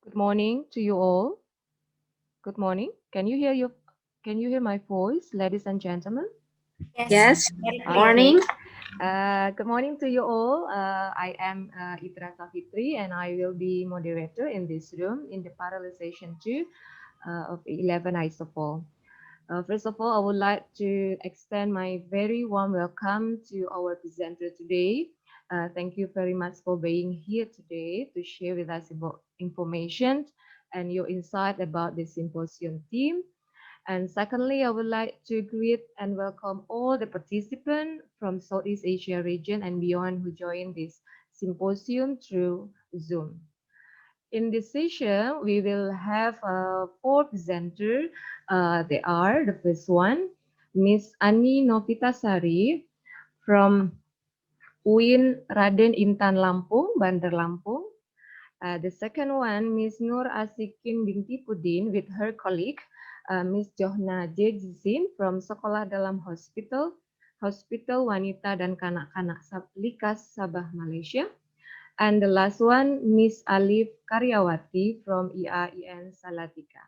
Good morning to you all. Good morning. Can you hear my voice, ladies and gentlemen? Yes, Yes, very clear. Okay. morning. Good morning to you all. I am Itra Safitri, and I will be moderator in this room in the parallel session 2 of 11 ISOFOLL. First of all, I would like to extend my very warm welcome to our presenter today. Thank you very much for being here today to share with us about information and your insight about the symposium theme. And secondly, I would like to greet and welcome all the participants from Southeast Asia region and beyond who join this symposium through Zoom. In this session, we will have four presenters. They are the first one, Miss Ani Novitasari from UIN Raden Intan Lampung, Bandar Lampung. The second one, Miss Nur Asikin binti Pudin with her colleague, Miss Johna Jezin from Sekolah Dalam Hospital Wanita dan Kanak-kanak Likas Sabah, Malaysia. And the last one, Miss Alif Karyawati from IAIN Salatiga.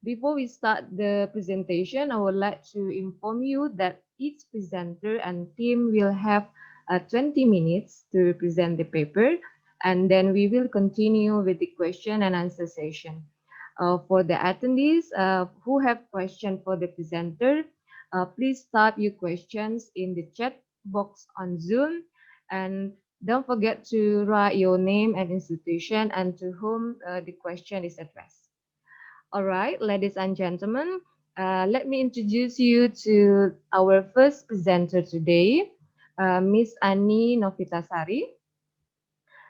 Before we start the presentation, I would like to inform you that each presenter and team will have 20 minutes to present the paper, and then we will continue with the question and answer session. For the attendees who have questions for the presenter, please type your questions in the chat box on Zoom, and don't forget to write your name and institution and to whom the question is addressed. All right, ladies and gentlemen, let me introduce you to our first presenter today, Miss Ani Novitasari.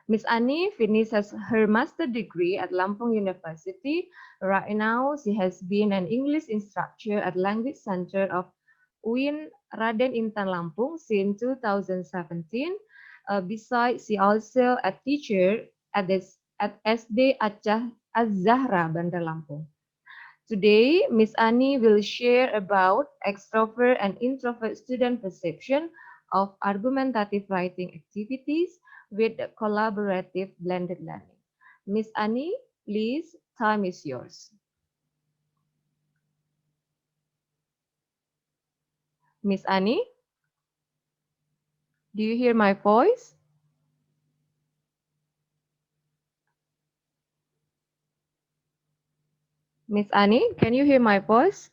Miss Ani finishes her master degree at Lampung University. Right now, she has been an English instructor at Language Center of UIN Raden Intan Lampung since 2017. Besides, she also a teacher at SD Aceh Az-Zahra, Bandar Lampung. Today, Miss Ani will share about extrovert and introvert student perception of argumentative writing activities with collaborative blended learning. Miss Ani, please, time is yours. Miss Ani, do you hear my voice? Miss Ani, can you hear my voice?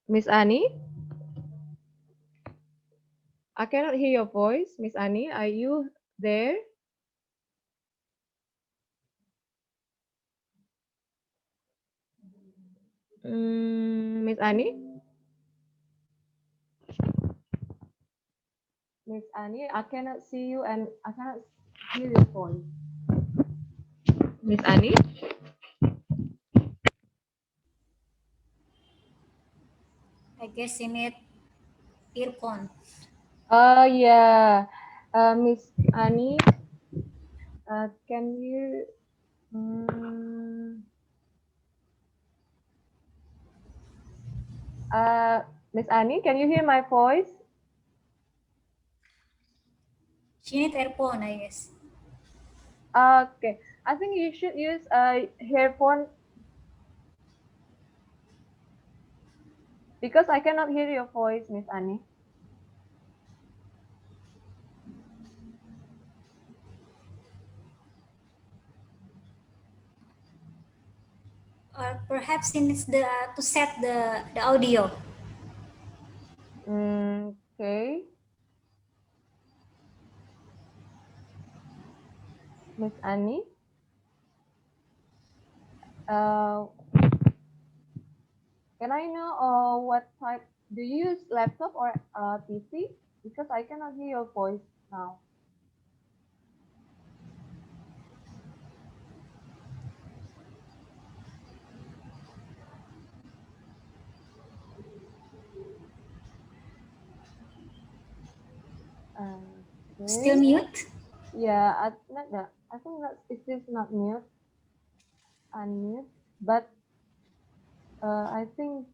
Miss Ani, I cannot hear your voice. Miss Ani, are you there? Miss Ani? Miss Annie, I cannot see you and I cannot hear your voice. Miss Annie? I guess you need earphone. Yeah. Miss Annie, can you... Um, uh, Miss Annie, can you hear my voice? She need earphone, I guess. Okay. I think you should use a earphone because I cannot hear your voice, Miss Annie. Or perhaps she needs to set the audio. Okay. Miss Annie, uh, can I know what type? Do you use laptop or PC? Because I cannot hear your voice now. Still Okay. mute? Yeah, not that. I think that it is not mute, unmute, but I think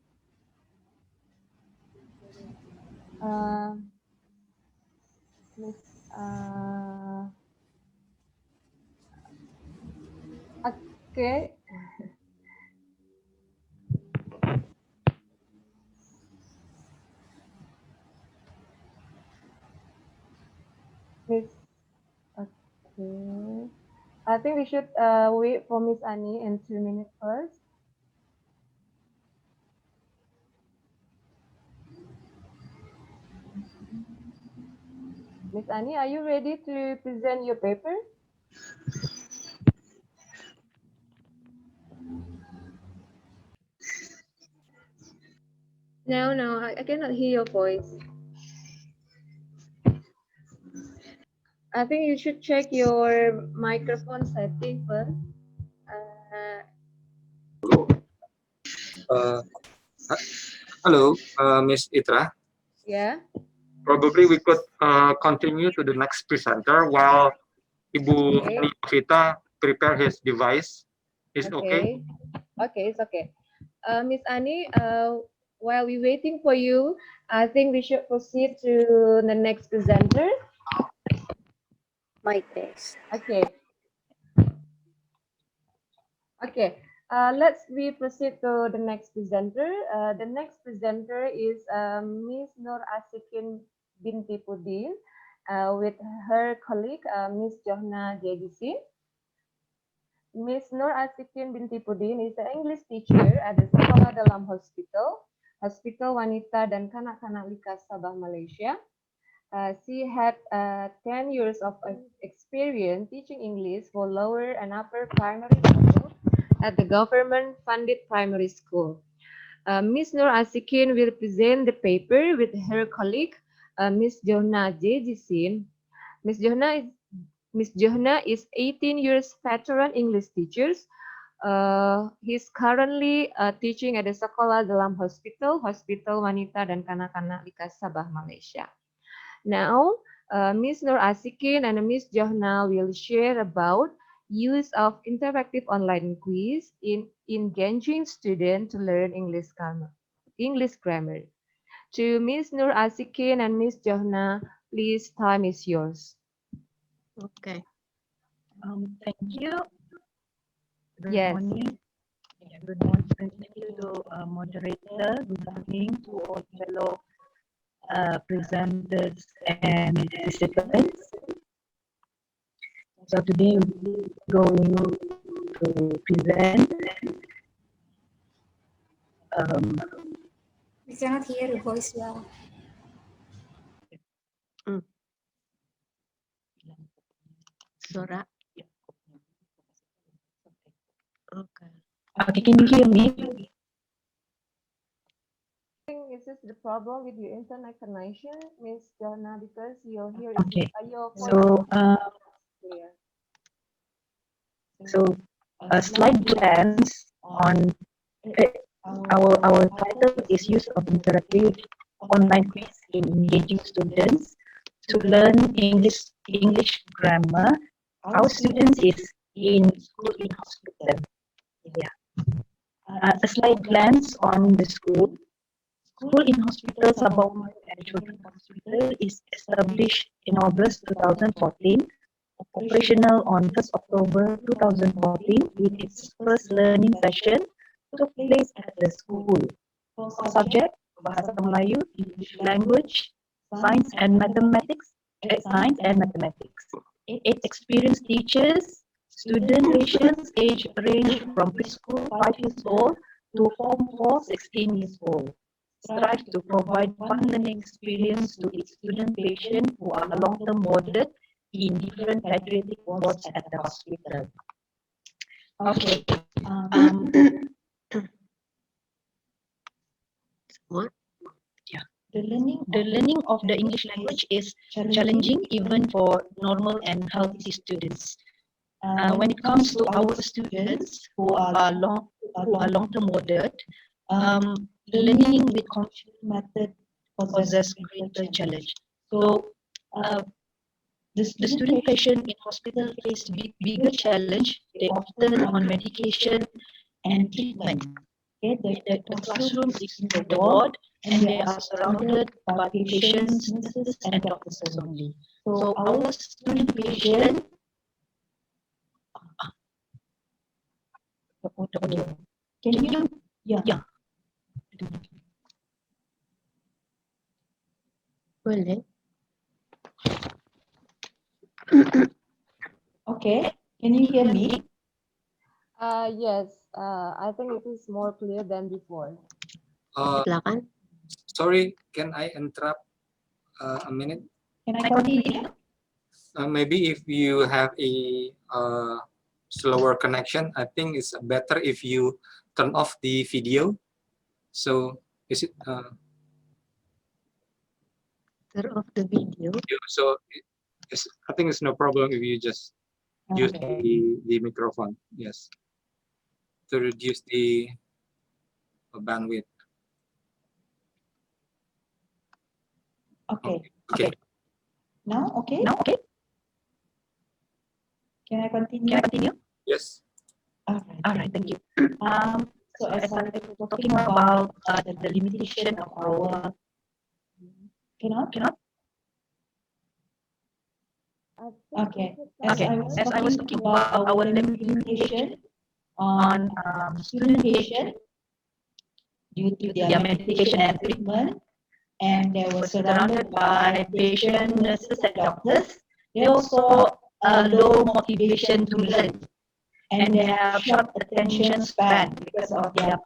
Miss, okay. Miss, okay. I think we should wait for Miss Annie in 2 minutes first. Miss Annie, are you ready to present your paper? No, I cannot hear your voice. I think you should check your microphone setting first. Uh, Hello, Miss Itra. Yeah. Probably we could continue to the next presenter while Ibu Okay. Vita prepare his device. Is okay? Okay. Okay, it's okay. Miss Annie, while we're waiting for you, I think we should proceed to the next presenter. My test. Okay. Okay. Let's we proceed to the next presenter. The next presenter is Miss Nur Asikin binti Pudin, with her colleague Miss Johna Jedisi. Miss Nur Asikin binti Pudin is an English teacher at the Sekolah Dalam Hospital, Hospital Wanita dan Kanak-Kanak Lika Sabah, Malaysia. She had 10 years of experience teaching English for lower and upper primary level at the government-funded primary school. Miss Nur Asikin will present the paper with her colleague, Miss Johna Jejisin. Miss Johna is 18 years veteran English teacher. He's currently teaching at the Sekolah Dalam Hospital, Hospital Wanita dan Kanak-Kanak Lika Sabah, Malaysia. Now, Miss Nur Asikin and Miss Johna will share about use of interactive online quiz in engaging students to learn English grammar. To Miss Nur Asikin and Miss Johna, please, time is yours. Okay. Thank you. Good Yes. morning. Yeah, good morning. Thank you to moderator. Good morning to all fellow presenters and participants. So today we're going to present. We cannot hear your voice well. Suara. Okay. Okay, can you hear me? I think this is the problem with your internet connection, Miss Johna, because your here is Okay. your voice So clear. so a slight glance on our title is use of interactive online quiz in engaging students to learn English grammar. Our students is in school in hospital. Yeah. A slight glance on the school. School in hospital Sabah and Children's Hospital is established in August 2014, operational on 1st October 2014 with its first learning session took place at the school. For subject, Bahasa Melayu, English language, science and mathematics. Eight experienced teachers, student ratios age range from preschool 5 years old to form 4 16 years old. Strive to provide fun learning experience to its student patients who are long-term warded in different paediatric wards at the hospital. Okay. What? Yeah. The learning of the English language is challenging even for normal and healthy students. When it comes to our students who are long-term warded, learning with conventional method poses greater challenge. So, the student patient in hospital face bigger challenge. They often on medication and treatment. Okay, the classroom is in the ward and they are surrounded by patients, nurses, and doctors only. So our student patient, the audio. Can you? Yeah. Boleh. Okay, can you hear me? Yes, I think it is more clear than before. Silakan. Sorry, can I interrupt a minute? Can I continue? Maybe if you have a slower connection, I think it's better if you turn off the video. So is it? Turn off the video. So I think it's no problem if you just use the microphone. Yes, to reduce the bandwidth. Okay. Okay. Now, okay? Can I continue? Yes. All right, thank you. So as I was talking about the limitation of our, cannot? Okay. As I was talking about our limitation on student patient due to their medication and treatment, and they were surrounded by patient, nurses, and doctors. They also low motivation to learn, and they have short attention span because of their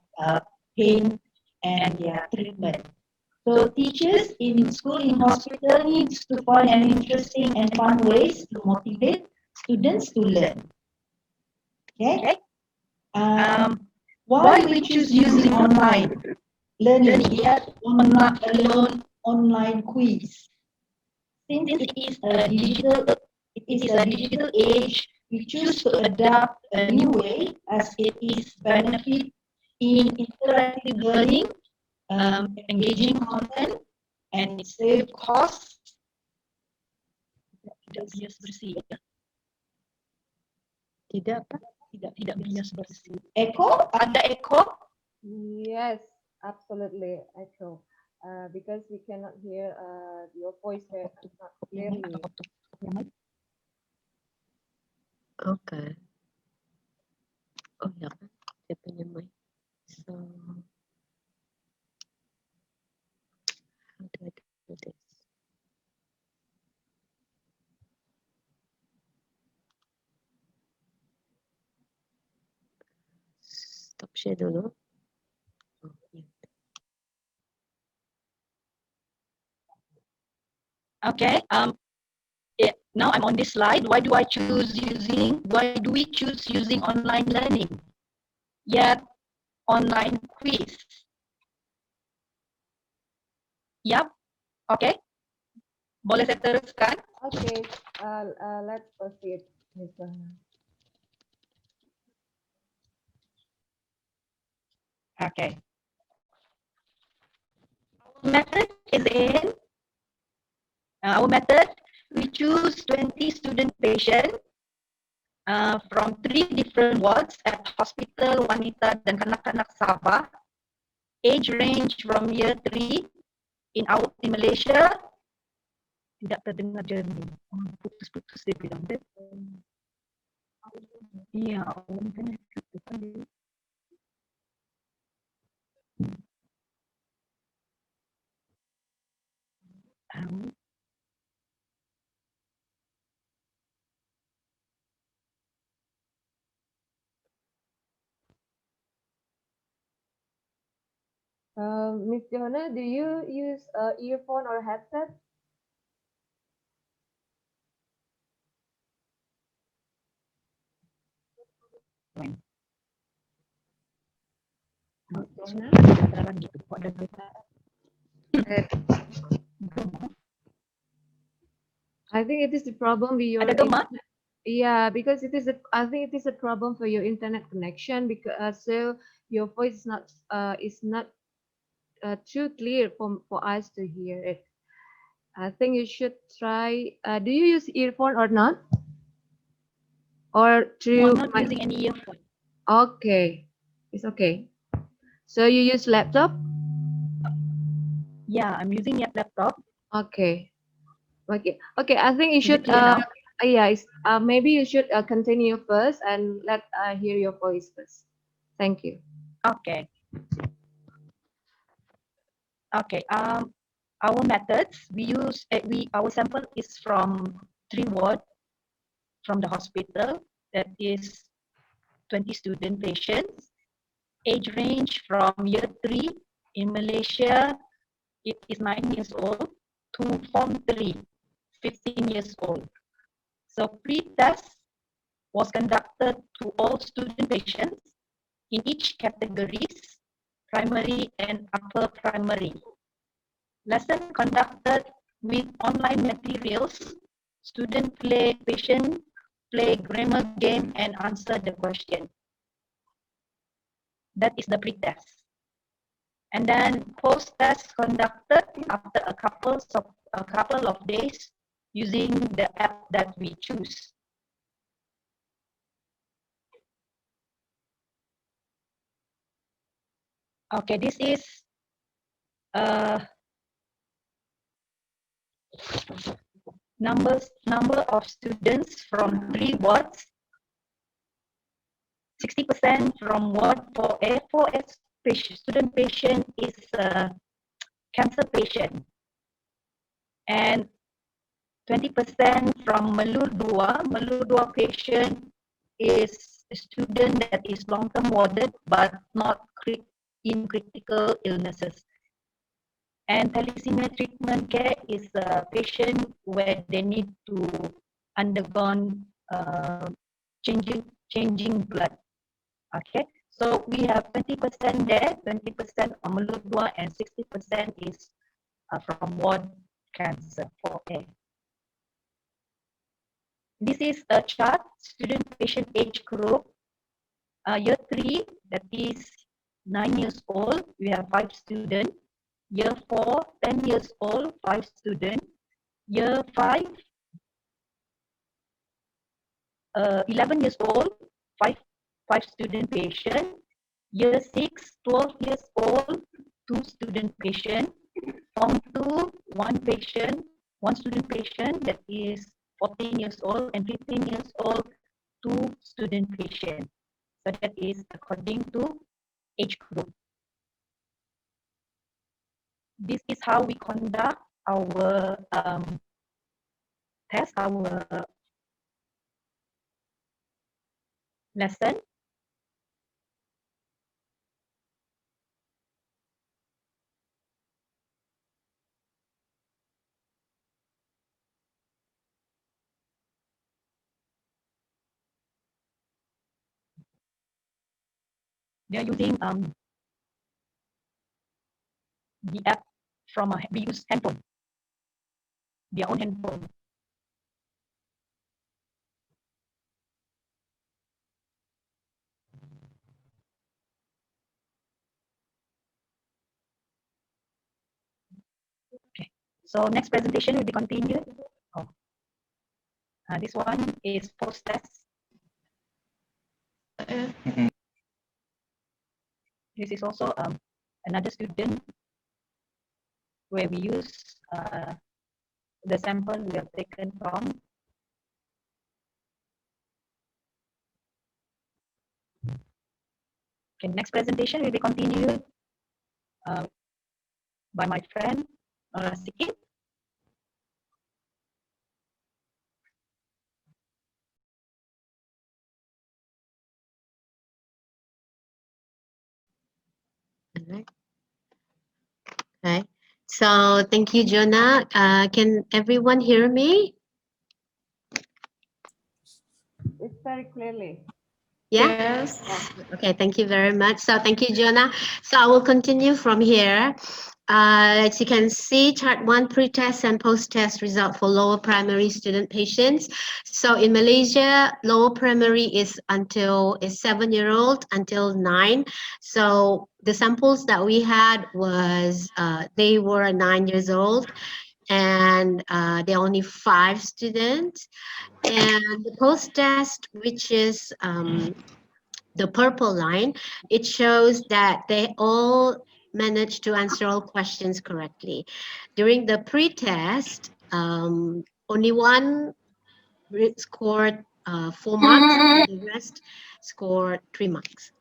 pain and their treatment. So teachers in school, in hospital needs to find an interesting and fun ways to motivate students to learn. Okay. Why we choose using online learning yet not alone online quiz? Since it is a digital age, we choose to adapt a new way as it is benefit in interactive learning, engaging content, and it save costs. Tidak bias bersih ya. Tidak bias bersih. Echo? Ada echo? Yes, absolutely, echo. Because we cannot hear your voice not clearly. Okay. Oh ya kan, dia punya mic. So how do I do this? Stop share dulu. Oh, ya. Okay. Now I'm on this slide. Why do we choose using online learning? Yet online quiz. Yep. Okay. Boleh saya teruskan? Okay, let's proceed, Ms. Johna. Okay. Our method, we choose 20 student patients from 3 different wards at hospital, wanita dan kanak-kanak Sabah. Age range from year 3 in Malaysia. Tidak terdengar jernih. Putus-putus dia bilang. Iya, itu kan dia. Ms. Johna, do you use earphone or headset? I think it is a problem with your yeah, because I think it is a problem for your internet connection because so your voice is not too clear for us to hear it. I think you should try. Do you use earphone or not? Or through? I'm not using any earphone. Okay, it's okay. So you use laptop? Yeah, I'm using a laptop. Okay. Okay. Okay. I think you Is it should. clear now? Yeah. Maybe you should continue first and let hear your voice first. Thank you. Okay. Okay. Our methods we use. Our sample is from 3 wards from the hospital. That is 20 student patients. Age range from year 3 in Malaysia. It is 9 years old to Form 3, 15 years old. So pre-test was conducted to all student patients in each categories, primary and upper primary. Lesson conducted with online materials. Student patient play grammar game and answer the question. That is the pre-test. And then post-test conducted after a couple of days using the app that we choose. Okay, this is number of students from 3 wards. 60% from ward 4A. 4A student patient is a cancer patient. And 20% from Malur 2. Malur 2 patient is a student that is long-term warded but not in critical illnesses. And thalassemia treatment care is a patient where they need to undergo changing blood. Okay, so we have 20% there, 20% on Malur 2 and 60% is from ward cancer 4A. This is a chart, student patient age group. Year 3, that is 9 years old, we have 5 students. Year 4, 10 years old, 5 students. Year 5, 11 years old, 5 student patient. Year 6, 12 years old, 2 student patient. Form 2, 1 student patient that is 14 years old and 15 years old, 2 student patient. So that is according to age group. This is how we conduct our test, our lesson. They are using the app from we use handphone, their own handphone. Okay, so next presentation will be continued. Oh. This one is post-test. This is also another student where we use the sample we have taken from. Okay, next presentation will be continued by my friend Asikin. Okay. So thank you, Johna. Can everyone hear me? It's very clearly. Yeah? Yes. Okay, thank you very much. So thank you, Johna. So I will continue from here. As you can see, chart 1, pre-test and post-test result for lower primary student patients. So in Malaysia, lower primary is 7-year-old until 9. So the samples that we had was, they were 9 years old, and there are only 5 students. And the post-test, which is the purple line, it shows that they all managed to answer all questions correctly. During the pre-test, only one scored 4 marks, and the rest scored 3 marks.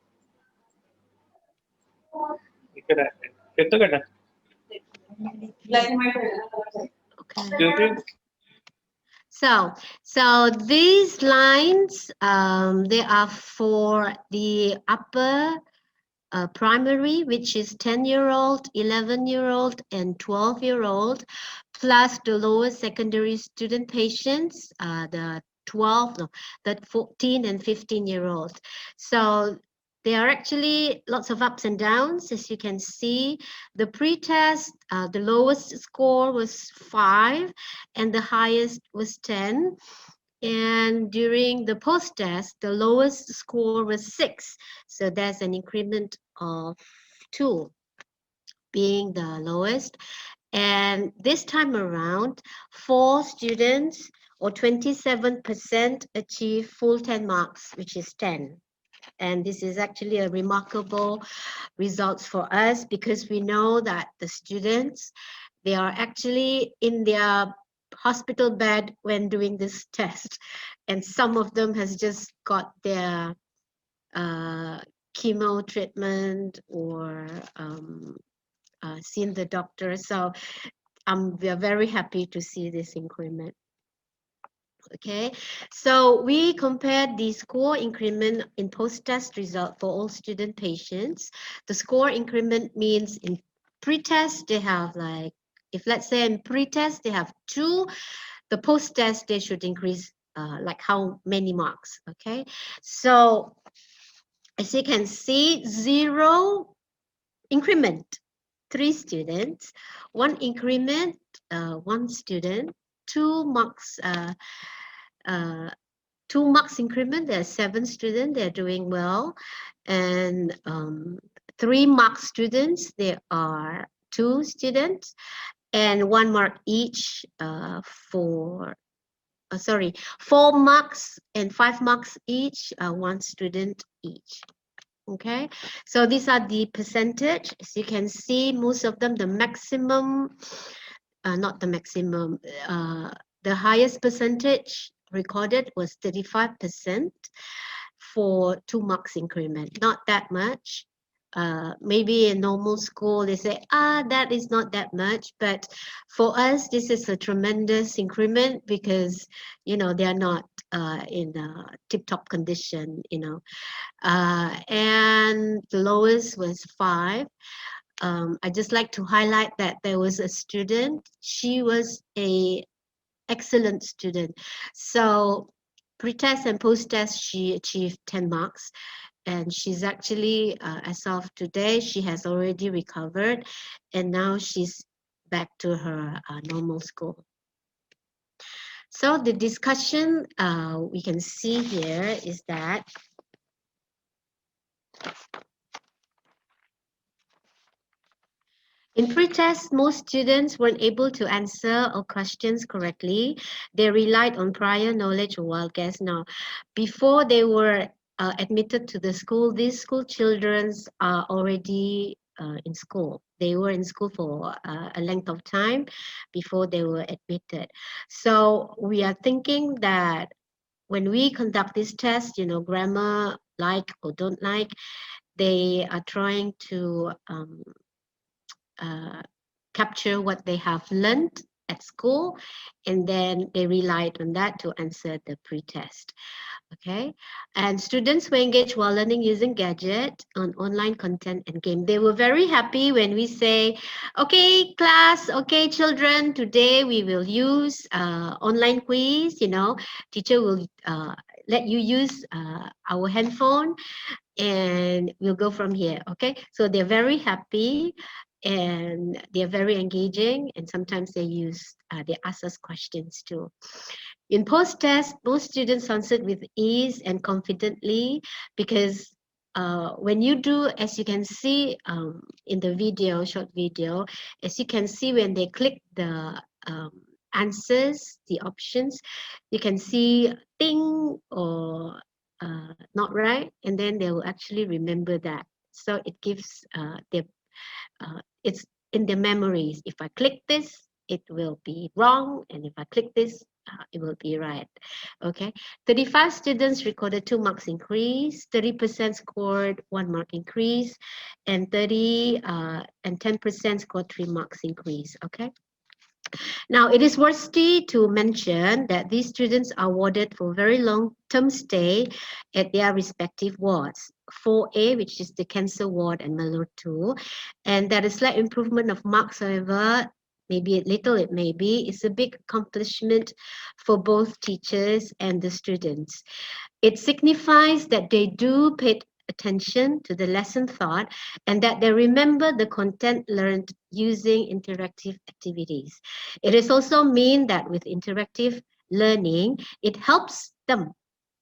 Okay. So these lines, they are for the upper primary, which is 10-year-old, 11-year-old, and 12-year-old, plus the lower secondary student patients, the 14 and 15-year-old. So there are actually lots of ups and downs, as you can see. The pre-test, the lowest score was 5, and the highest was 10. And during the post-test, the lowest score was 6. So there's an increment of 2 being the lowest. And this time around, 4 students or 27% achieve full 10 marks, which is 10. And this is actually a remarkable results for us, because we know that the students, they are actually in their hospital bed when doing this test, and some of them has just got their chemo treatment or seen the doctor. So we are very happy to see this increment. Okay, so we compared the score increment in post-test result for all student patients. The score increment means in pre-test they have, like, if let's say in pre-test they have 2, the post-test they should increase like how many marks. Okay, so as you can see, 0 increment, 3 students, 1 increment, 1 student, 2 marks 2 marks increment, there are 7 students, they're doing well. And 3 mark students, there are 2 students, and 1 mark each for 4 marks and 5 marks each, 1 student each. Okay, so these are the percentage. As you can see, most of them, the maximum, not the maximum, the highest percentage recorded was 35% for 2 marks increment. Not that much. Maybe in normal school they say, that is not that much, but for us this is a tremendous increment, because you know they are not in a tip-top condition, you know. And the lowest was 5. I just like to highlight that there was a student, she was a excellent student. So pre-test and post-test she achieved 10 marks, and she's actually as of today she has already recovered, and now she's back to her normal school. So the discussion we can see here is that in pre-test, most students weren't able to answer all questions correctly. They relied on prior knowledge or wild guess. Now, before they were admitted to the school, these school children are already in school. They were in school for a length of time before they were admitted. So we are thinking that when we conduct this test, you know, grammar, like or don't like, they are trying to capture what they have learned at school, and then they relied on that to answer the pre-test. Okay, and students were engaged while learning using gadget on online content and game. They were very happy when we say, okay class, okay children, today we will use online quiz, you know, teacher will let you use our handphone and we'll go from here. Okay, so they're very happy and they're very engaging, and sometimes they ask us questions too. In post-test, most students answered with ease and confidently, because when you do, as you can see in the video, short video, as you can see when they click the answers, the options, you can see ting or not right, and then they will actually remember that. So it gives it's in their memories. If I click this, it will be wrong, and if I click this, it will be right. Okay, 35 students recorded 2 marks increase, 30% scored 1 mark increase, and 10% scored 3 marks increase. Okay. Now, it is worthy to mention that these students are awarded for very long-term stay at their respective wards. 4A, which is the cancer ward, and Malur 2. And that a slight improvement of marks, however, maybe a little it may be, is a big accomplishment for both teachers and the students. It signifies that they do pay attention to the lesson taught and that they remember the content learned using interactive activities. It is also mean that with interactive learning, it helps them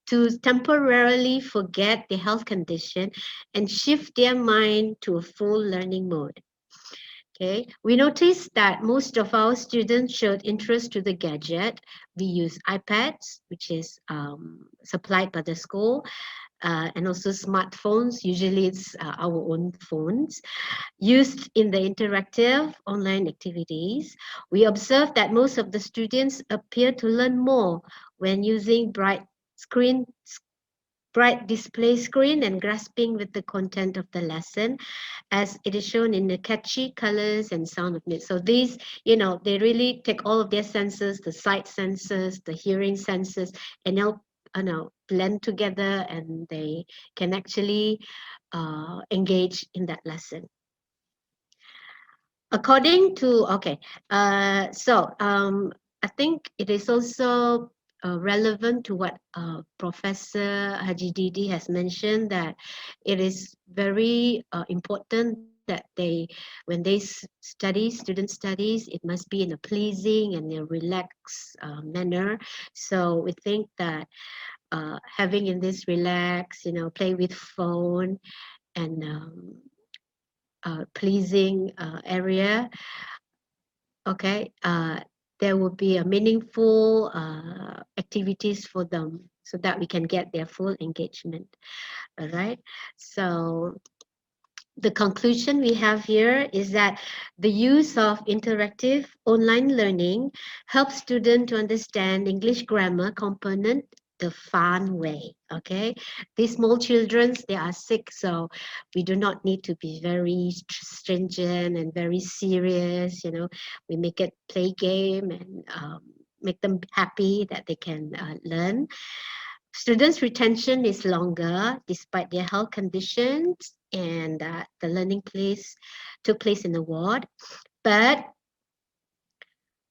to temporarily forget the health condition and shift their mind to a full learning mode. Okay, we noticed that most of our students showed interest to the gadget. We use iPads, which is supplied by the school, and also smartphones. Usually it's our own phones used in the interactive online activities. We observed that most of the students appear to learn more when using bright display screen and grasping with the content of the lesson, as it is shown in the catchy colors and sound of it. So these, they really take all of their senses, the sight senses, the hearing senses, and they'll blend together, and they can actually engage in that lesson. According to, I think it is also relevant to what Professor Haji Didi has mentioned, that it is very important that when they student studies, it must be in a pleasing and a relaxed manner. So we think that having in this relax, play with phone and pleasing area, okay, there will be a meaningful activities for them so that we can get their full engagement. All right, so the conclusion we have here is that the use of interactive online learning helps students to understand English grammar component the fun way. Okay, these small children, they are sick, so we do not need to be very stringent and very serious. We make it play game and make them happy that they can learn. Students' retention is longer despite their health conditions, and the learning took place in the ward. But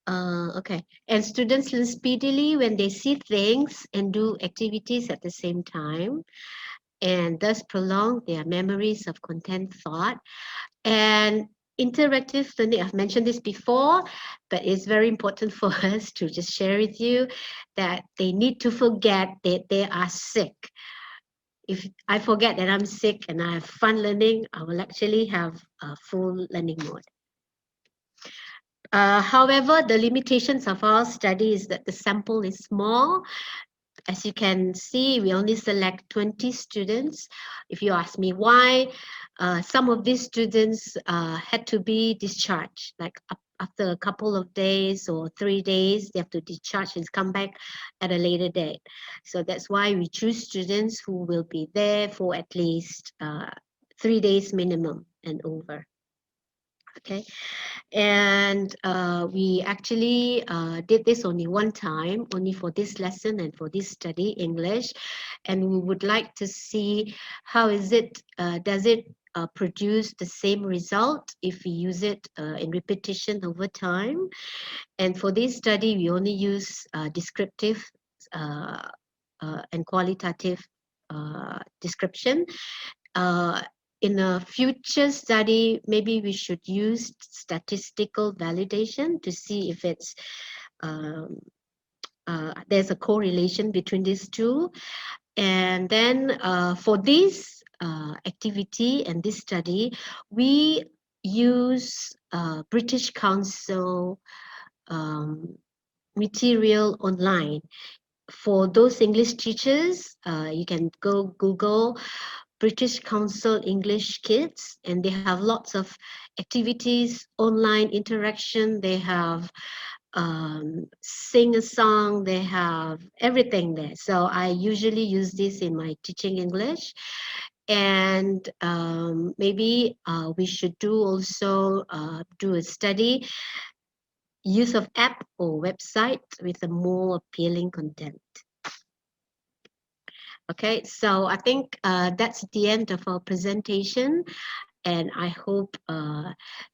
and students learn speedily when they see things and do activities at the same time, and thus prolong their memories of content thought. And interactive learning, I've mentioned this before, but it's very important for us to just share with you that they need to forget that they are sick. If I forget that I'm sick and I have fun learning, I will actually have a full learning mode. However, the limitations of our study is that the sample is small. As you can see, we only select 20 students. If you ask me why, some of these students had to be discharged, like after a couple of days or 3 days, they have to discharge and come back at a later date. So that's why we choose students who will be there for at least 3 days minimum and over. Okay, and we actually did this only one time, only for this lesson and for this study, English, and we would like to see how is it, does it produce the same result if we use it in repetition over time. And for this study, we only use descriptive and qualitative description. In a future study, maybe we should use statistical validation to see if it's there's a correlation between these two. And then for this activity and this study, we use British Council material online. for those English teachers, you can go Google British Council English Kids, and they have lots of activities, online interaction. They have sing a song, they have everything there. So I usually use this in my teaching English. And maybe we should do also do a study, use of app or website with a more appealing content. Okay, so I think that's the end of our presentation, and I hope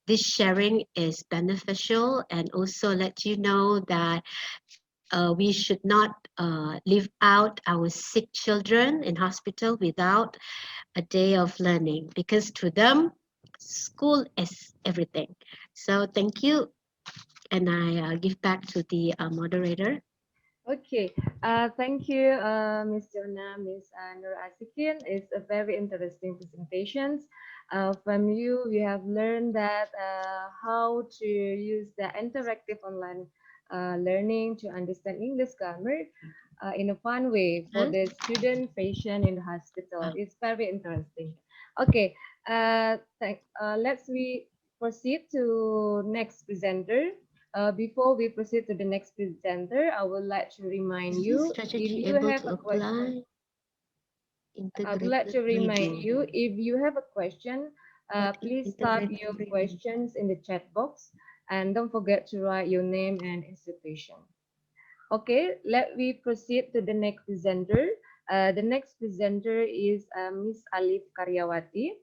this sharing is beneficial, and also let you know that we should not leave out our sick children in hospital without a day of learning, because to them, school is everything. So thank you, and I give back to the moderator. Okay, thank you, Ms. Johna, Ms. Nur Asikin. It's a very interesting presentation. From you, we have learned that how to use the interactive online learning to understand English grammar in a fun way for the student patient in the hospital. It's very interesting. Okay, let's we proceed to next presenter. Before we proceed to the next presenter, I would like to remind Is you this if strategy you able have to a question. apply I would like to integrated remind reading? you if you have a question, please type Integrated your reading. questions in the chat box and don't forget to write your name and institution. Okay, let me proceed to the next presenter. The next presenter is Miss Alif Karyawati.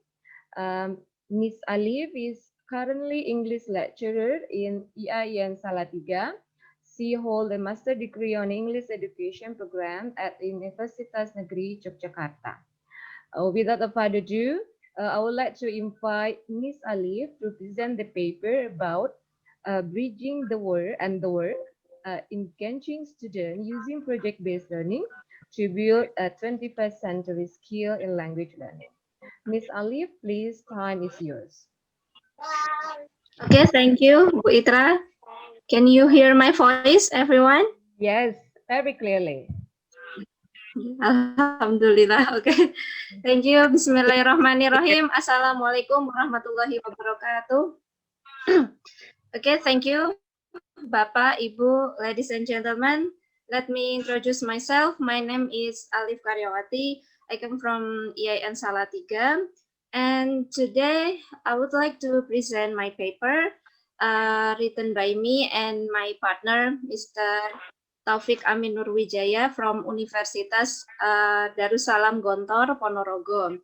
Miss Alif is currently English lecturer in EIN Salatiga. She holds a master degree on English education program at Universitas Negeri Yogyakarta. Without further ado, I would like to invite Miss Alif to present the paper about bridging the work and the work, engaging students using project-based learning to build a 21st century skill in language learning. Miss Alif, please, time is yours. Okay, thank you, Bu Itra. Can you hear my voice, everyone? Yes, very clearly. Alhamdulillah. Okay. Thank you. Bismillahirrahmanirrahim. Assalamualaikum warahmatullahi wabarakatuh. Okay, thank you, Bapak, Ibu, ladies and gentlemen. Let me introduce myself. My name is Alif Karyawati. I come from EIN Salatiga. And today I would like to present my paper written by me and my partner, Mr. Taufik Amin Nurwijaya from Universitas Darussalam Gontor, Ponorogo.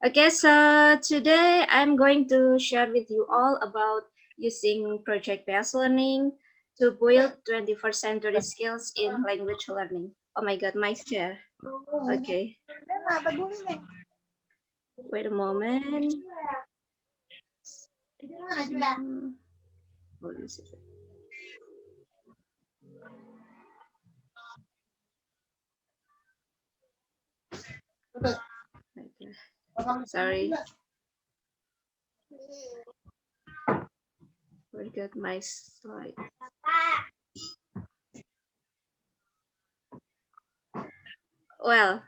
Okay, so today I'm going to share with you all about using project-based learning to build 21st century skills in language learning. Oh my God, my chair. Okay. Wait a moment. Sorry. Forgot my slide. Well,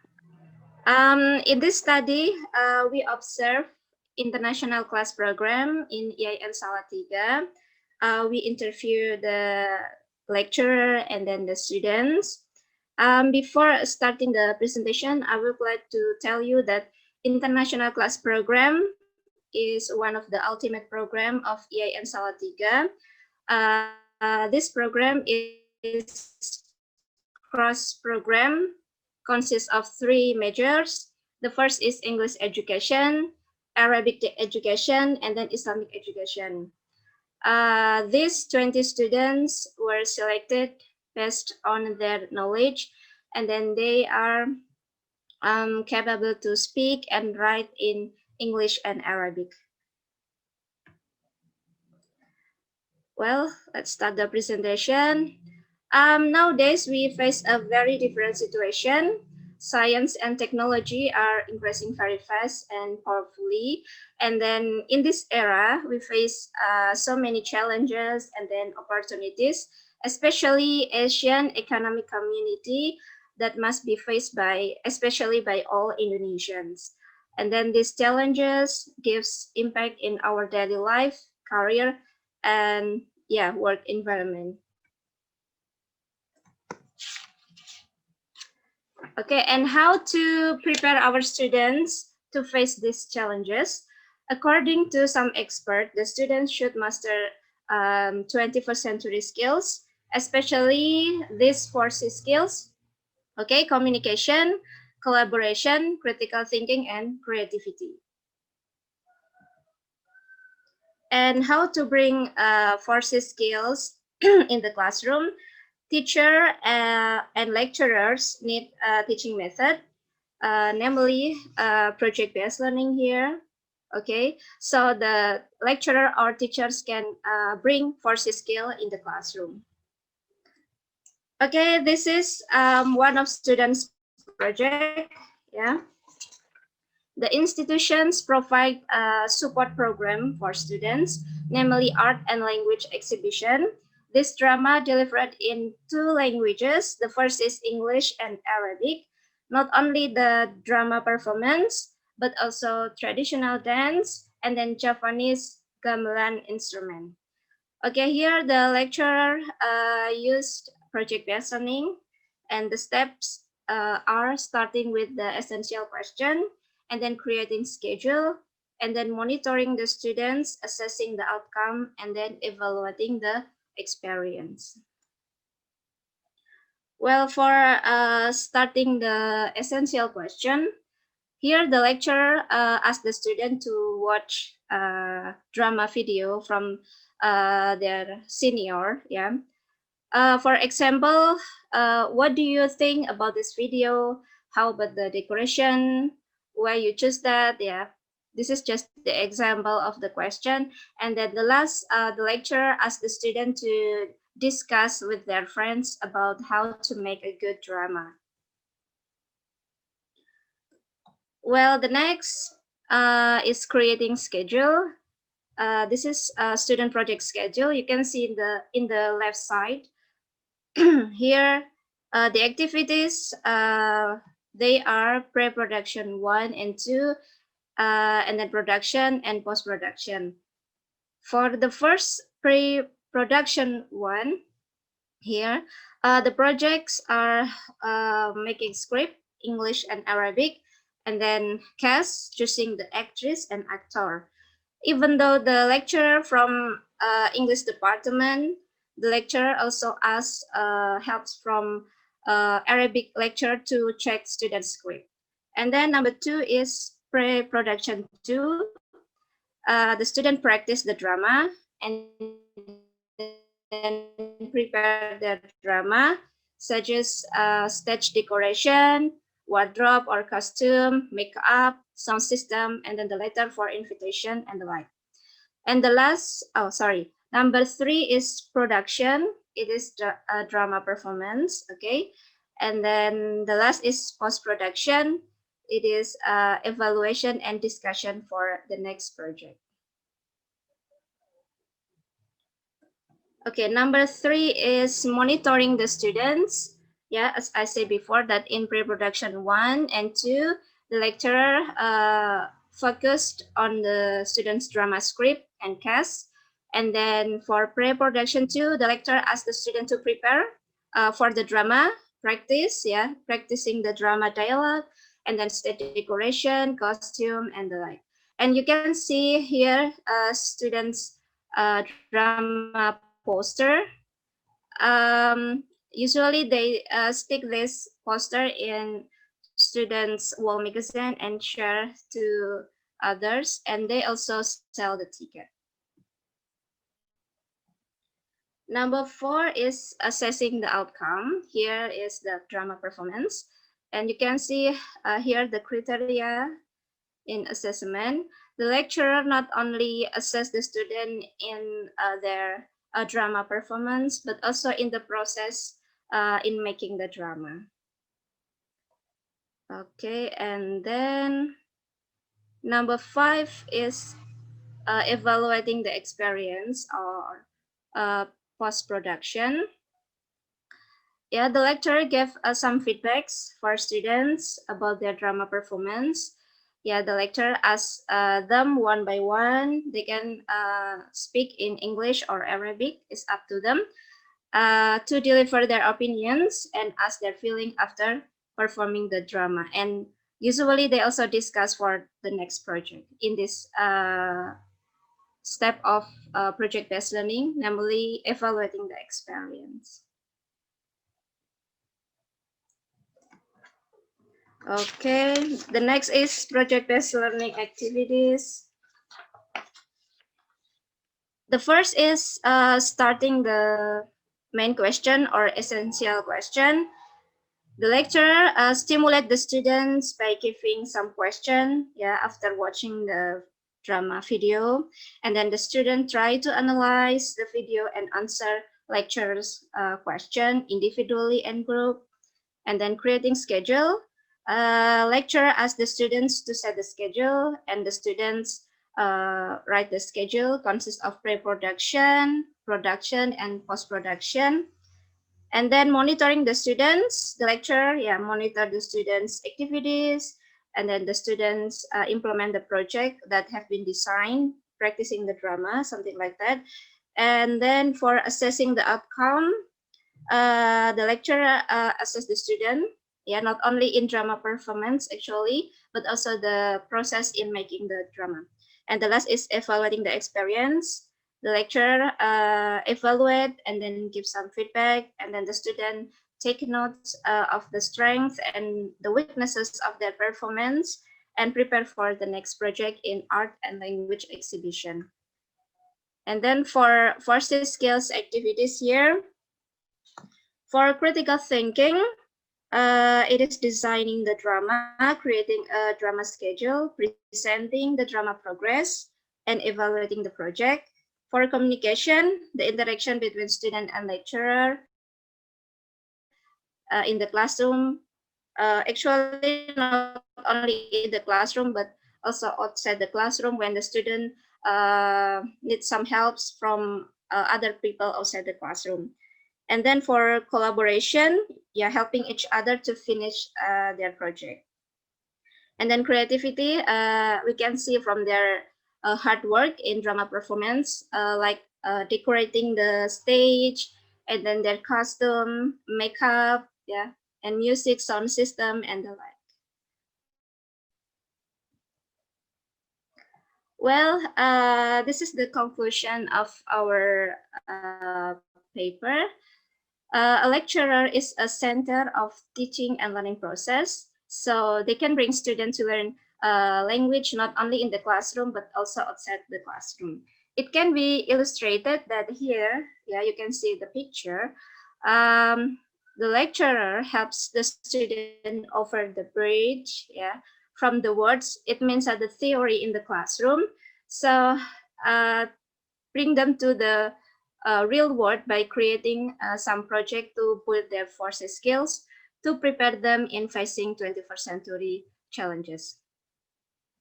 in this study, we observe international class program in EIN Salatiga. We interview the lecturer and then the students. Before starting the presentation, I would like to tell you that international class program is one of the ultimate program of EIN Salatiga. This program is cross-program, consists of three majors. The first is English education, Arabic education, and then Islamic education. These 20 students were selected based on their knowledge, and then they are capable to speak and write in English and Arabic. Well, let's start the presentation. Nowadays, we face a very different situation. Science and technology are increasing very fast and powerfully. And then in this era, we face so many challenges and then opportunities, especially Asian economic community that must be faced by, especially by all Indonesians. And then these challenges gives impact in our daily life, career, and yeah, work environment. Okay, and how to prepare our students to face these challenges? According to some experts, the students should master 21st century skills, especially these 4C skills. Okay, communication, collaboration, critical thinking, and creativity. And how to bring 4C skills in the classroom? Teacher and lecturers need a teaching method, namely project-based learning here. Okay, so the lecturer or teachers can bring 4C skill in the classroom. Okay, this is one of students' project. Yeah, the institutions provide a support program for students, namely art and language exhibition. This drama delivered in 2 languages. The first is English and Arabic. Not only the drama performance, but also traditional dance and then Japanese gamelan instrument. Okay, here the lecturer used project-based learning, and the steps are starting with the essential question, and then creating schedule, and then monitoring the students, assessing the outcome, and then evaluating the experience. Well, for starting the essential question, here the lecturer asked the student to watch a drama video from their senior. Yeah. For example, what do you think about this video? How about the decoration? Why you choose that? Yeah, this is just the example of the question. And then the last, the lecturer asked the student to discuss with their friends about how to make a good drama. Well, the next is creating schedule. This is a student project schedule. You can see in the left side. Here, the activities, they are pre-production 1 and 2, and then production and post-production. For the first pre-production 1, here, the projects are making script, English and Arabic, and then cast, choosing the actress and actor. Even though the lecturer from English department, the lecturer also asks helps from Arabic lecturer to check student script. And then number 2 is pre-production 2. The student practice the drama and then prepare their drama, such as stage decoration, wardrobe or costume, makeup, sound system, and then the letter for invitation and the like. And the last, number 3 is production. It is a drama performance, okay? And then the last is post-production. It is evaluation and discussion for the next project. Okay, number 3 is monitoring the students. Yeah, as I said before, that in pre-production 1 and 2, the lecturer focused on the students' drama script and cast. And then for pre-production 2, the lecturer asked the student to prepare for the drama practice, yeah, practicing the drama dialogue, and then stage decoration, costume, and the like. And you can see here students' drama poster. Usually they stick this poster in students' wall magazine and share to others, and they also sell the ticket. Number 4 is assessing the outcome. Here is the drama performance, and you can see here the criteria in assessment. The lecturer not only assess the student in their drama performance, but also in the process in making the drama. Okay, and then number 5 is evaluating the experience or post-production. Yeah, the lecturer gave some feedbacks for students about their drama performance. Yeah, the lecturer asked them one by one. They can speak in English or Arabic, it's up to them, to deliver their opinions and ask their feeling after performing the drama. And usually they also discuss for the next project in this step of project-based learning, namely evaluating the experience. Okay, the next is project-based learning activities. The first is starting the main question or essential question. The lecturer stimulate the students by giving some question, yeah, after watching the drama video, and then the student try to analyze the video and answer lecturer's question individually and group, and then creating schedule. Lecturer asks the students to set the schedule, and the students write the schedule consists of pre-production, production, and post-production. And then monitoring the students, the lecturer, yeah, monitor the students' activities, and then the students implement the project that have been designed, practicing the drama, something like that. And then for assessing the outcome, the lecturer assess the student, yeah, not only in drama performance actually, but also the process in making the drama. And the last is evaluating the experience. The lecturer evaluate and then give some feedback, and then the student take notes of the strengths and the weaknesses of their performance and prepare for the next project in art and language exhibition. And then for forces skills activities here, for critical thinking, it is designing the drama, creating a drama schedule, presenting the drama progress, and evaluating the project. For communication, the interaction between student and lecturer in the classroom, actually not only in the classroom, but also outside the classroom when the student needs some helps from other people outside the classroom. And then for collaboration, yeah, helping each other to finish their project. And then creativity, we can see from their hard work in drama performance, like decorating the stage, and then their costume, makeup, yeah, and music, sound system, and the like. Well, this is the conclusion of our paper. A lecturer is a center of teaching and learning process. So they can bring students to learn language not only in the classroom, but also outside the classroom. It can be illustrated that here, yeah, you can see the picture. The lecturer helps the student over the bridge, yeah, from the words. It means that the theory in the classroom. So bring them to the real world by creating some project to build their forces skills to prepare them in facing 21st century challenges.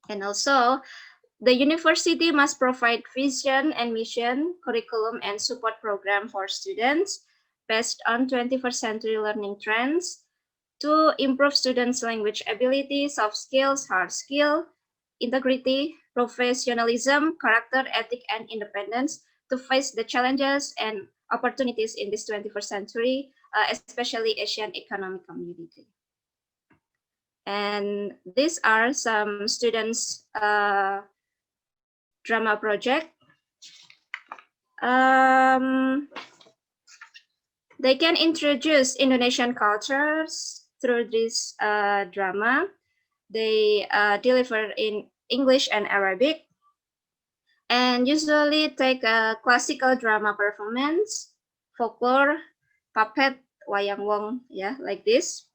And also, the university must provide vision and mission, curriculum, and support program for students based on 21st century learning trends to improve students' language ability, soft skills, hard skill, integrity, professionalism, character, ethic, and independence to face the challenges and opportunities in this 21st century, especially Asian economic community. And these are some students' drama project. They can introduce Indonesian cultures through this drama. They deliver in English and Arabic, and usually take a classical drama performance, folklore, puppet, wayang wong, yeah, like this.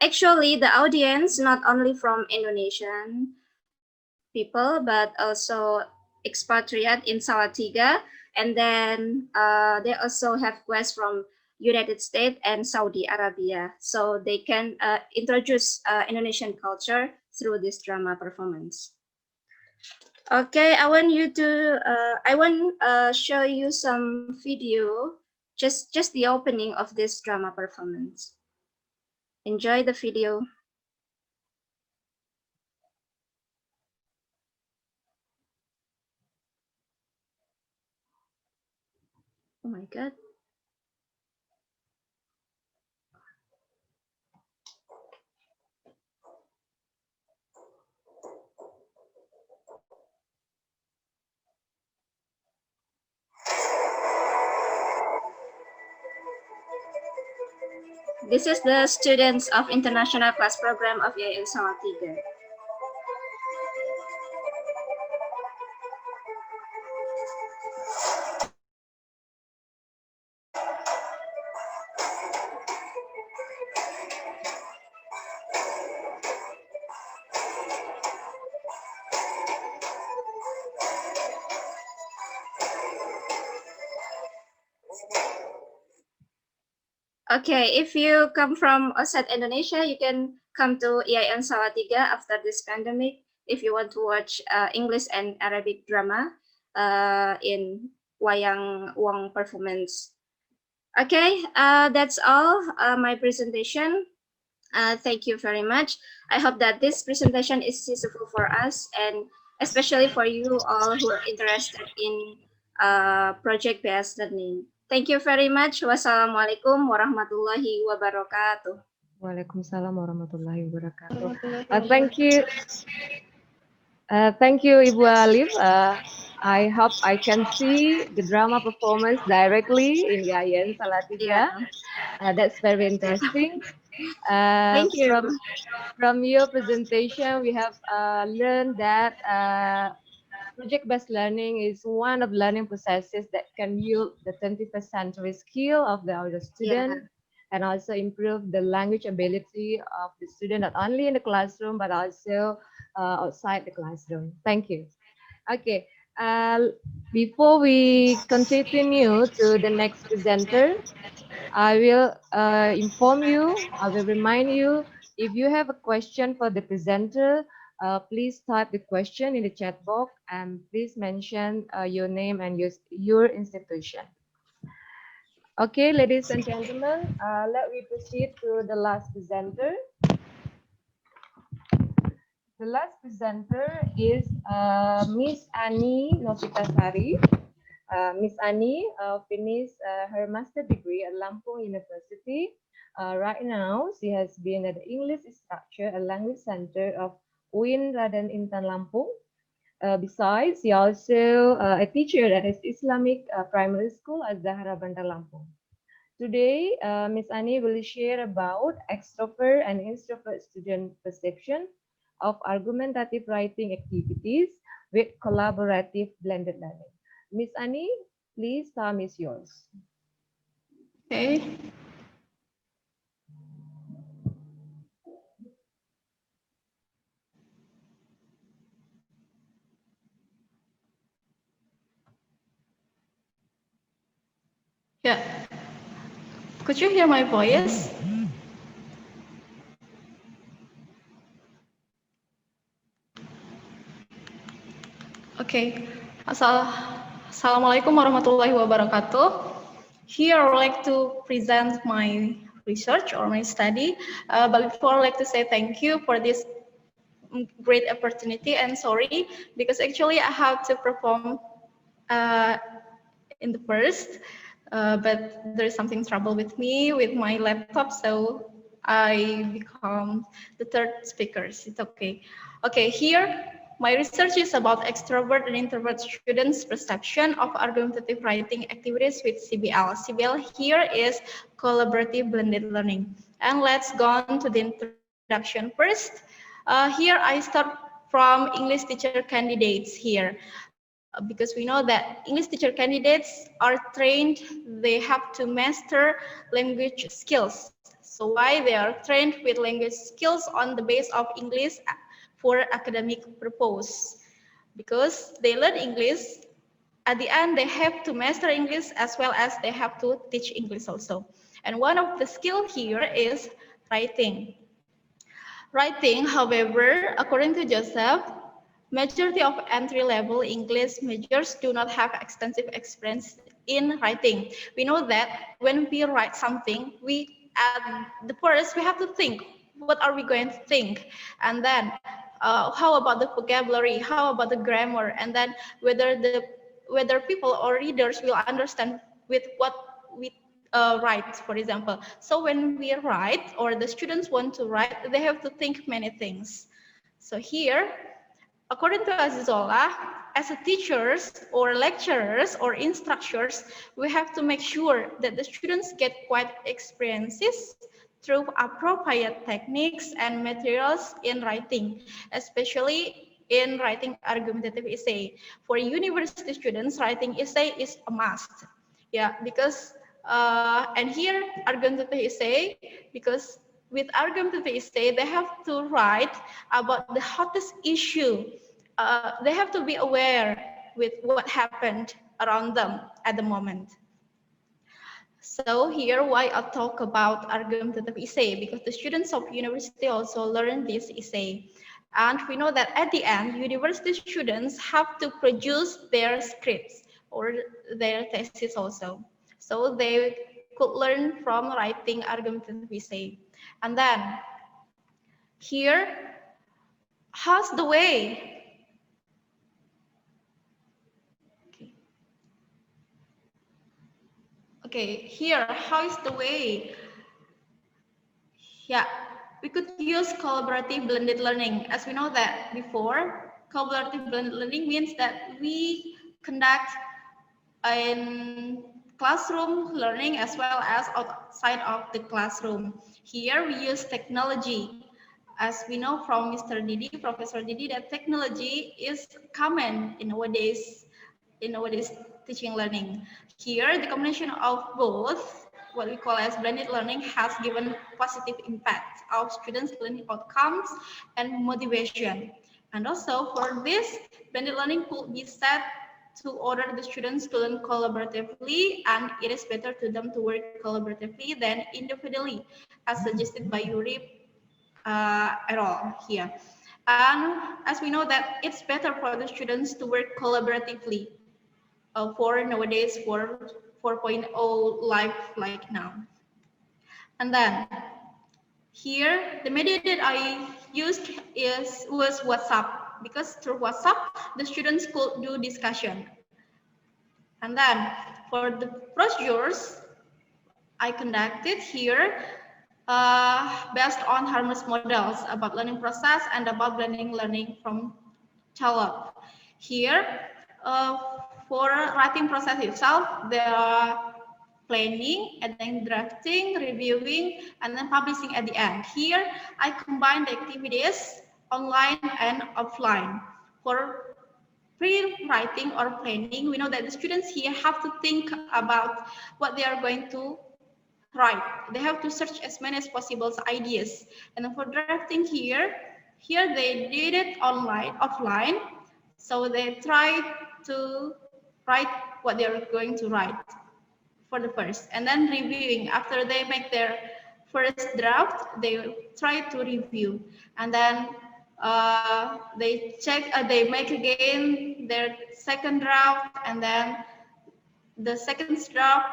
Actually, the audience not only from Indonesian people, but also expatriate in Salatiga, and then they also have guests from United States and Saudi Arabia, so they can introduce Indonesian culture through this drama performance. Okay, I want show you some video just the opening of this drama performance. Enjoy the video. Oh my God. This is the students of International Class Program of YIN Salatiga. Okay, if you come from outside Indonesia, you can come to YIN Salatiga after this pandemic if you want to watch English and Arabic drama in Wayang Wong performance. Okay, that's all my presentation. Thank you very much. I hope that this presentation is useful for us and especially for you all who are interested in project-based learning. Thank you very much. Wassalamualaikum warahmatullahi wabarakatuh. Waalaikumsalam warahmatullahi wabarakatuh. Thank you, Ibu Alif. I hope I can see the drama performance directly in YIN Salatiga. That's very interesting. Thank you. From your presentation, we have learned that project-based learning is one of learning processes that can yield the 21st century skill of our student and also improve the language ability of the student, not only in the classroom, but also outside the classroom. Thank you. Okay, before we continue to the next presenter, I will inform you, I will remind you, if you have a question for the presenter, please type the question in the chat box and please mention your name and your institution. Okay, ladies and gentlemen, let me proceed to the last presenter. The last presenter is Miss Ani Novitasari. Miss Ani finished her master's degree at Lampung University. Right now, she has been at the English Instructor and Language Center of UIN Raden Intan Lampung. Besides, she also a teacher at Islamic Primary School at Zahra Bandar Lampung. Today, Miss Ani will share about extrovert and introvert student perception of argumentative writing activities with collaborative blended learning. Miss Ani, please, time is yours. Okay. Yeah. Could you hear my voice? Okay. Assalamualaikum warahmatullahi wabarakatuh. Here I would like to present my research or my study. But before I like to say thank you for this great opportunity and sorry because actually I have to perform in the first, but there's something trouble with me with my laptop, so I become the third speaker. It's okay. Okay, here my research is about extrovert and introvert students' perception of argumentative writing activities with CBL. CBL here is collaborative blended learning. And let's go on to the introduction first. Here I start from English teacher candidates here. Because we know that English teacher candidates are trained, they have to master language skills. So why they are trained with language skills on the base of English for academic purpose? Because they learn English, at the end they have to master English as well as they have to teach English also. And one of the skill here is writing. Writing, however, according to Joseph, majority of entry-level English majors do not have extensive experience in writing. We know that when we write something, we at the first we have to think, what are we going to think, and then how about the vocabulary, how about the grammar, and then whether people or readers will understand with what we write, for example. So when we write, or the students want to write, they have to think many things. So here, according to Azizola, as a teachers or lecturers or instructors, we have to make sure that the students get quite experiences through appropriate techniques and materials in writing, especially in writing argumentative essay. For university students, writing essay is a must. Yeah, because and here argumentative essay, because with argumentative essay they have to write about the hottest issue. They have to be aware with what happened around them at the moment. So here why I talk about argumentative essay, because the students of university also learn this essay. And we know that at the end, university students have to produce their scripts or their thesis also. So they could learn from writing argumentative essay. And then here, how's the way? Okay, here, how is the way? Yeah, we could use collaborative blended learning. As we know that before, collaborative blended learning means that we conduct in classroom learning as well as outside of the classroom. Here we use technology. As we know from Mr. Didi, Professor Didi, that technology is common in nowadays teaching learning. Here, the combination of both, what we call as blended learning, has given positive impact of students' learning outcomes and motivation. And also for this, blended learning could be set to order the students to learn collaboratively, and it is better to them to work collaboratively than individually, as suggested by Yuri et al. Here. And as we know that it's better for the students to work collaboratively for nowadays for 4.0 life like now. And then here the media that I used was WhatsApp, because through WhatsApp the students could do discussion. And then for the procedures I conducted here based on harmless models about learning process and about blending learning from child. Here for writing process itself, there are planning, and then drafting, reviewing, and then publishing at the end. Here, I combine the activities online and offline. For pre-writing or planning, we know that the students here have to think about what they are going to write. They have to search as many as possible ideas. And then for drafting here they did it offline. So they try to write what they are going to write for the first, and then reviewing. After they make their first draft, they try to review, and then they check, they make again their second draft, and then the second draft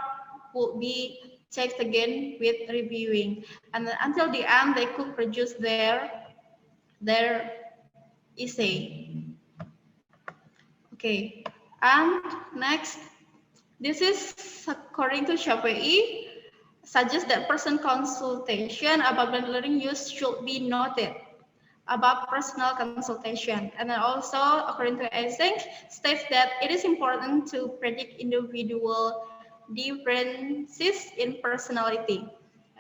will be checked again with reviewing, and then until the end they could produce their essay. Okay, and next, this is according to HWKKS, suggests that person consultation about blended learning use should be noted about personal consultation. And then also, according to Asikin, states that it is important to predict individual differences in personality.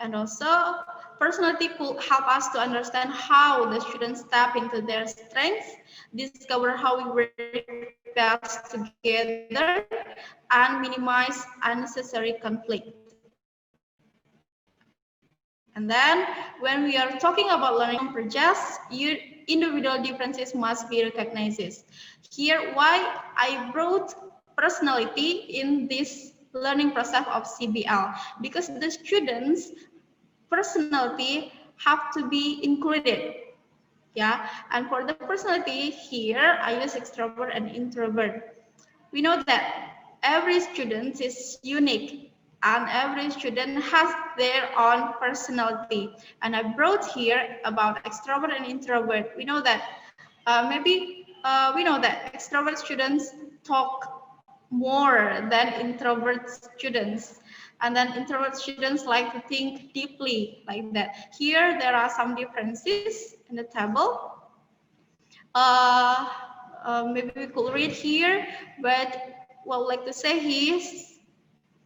And also, personality could help us to understand how the students tap into their strengths, discover how we work best together, and minimize unnecessary conflict. And then, when we are talking about learning projects, individual differences must be recognized. Here, why I brought personality in this learning process of CBL, because the students' personality have to be included. Yeah, and for the personality here, I use extrovert and introvert. We know that every student is unique and every student has their own personality. And I brought here about extrovert and introvert. We know that we know that extrovert students talk more than introvert students. And then introvert students like to think deeply like that. Here there are some differences in the table. Maybe we could read here, but what I would like to say is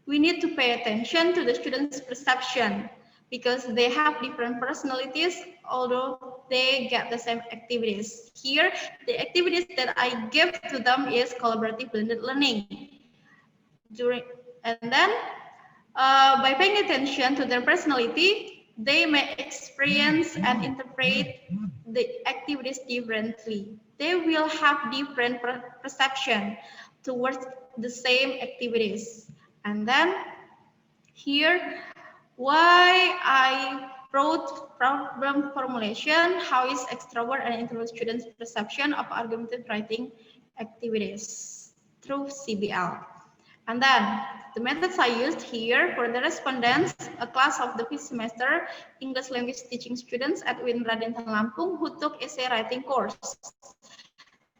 we need to pay attention to the students' perception because they have different personalities, although they get the same activities. Here, the activities that I give to them is collaborative blended learning. And then, by paying attention to their personality, they may experience and interpret the activities differently. They will have different perception towards the same activities. And then here, why I wrote problem formulation, how is extrovert and introvert students' perception of argumentative writing activities through CBL. And then the methods I used here for the respondents, a class of the fifth semester English language teaching students at Raden Lampung who took essay writing course.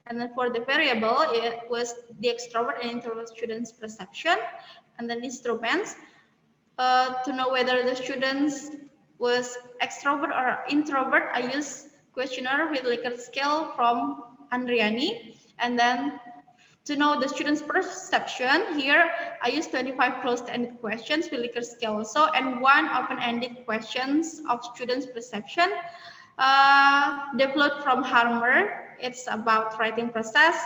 And then for the variable, it was the extrovert and introvert students' perception. And then instruments, to know whether the students was extrovert or introvert, I used questionnaire with Likert scale from Andriani. And then to know the students' perception, here I used 25 closed-ended questions with Likert scale also, and 1 open-ended questions of students' perception. Developed from Harmer, it's about writing process,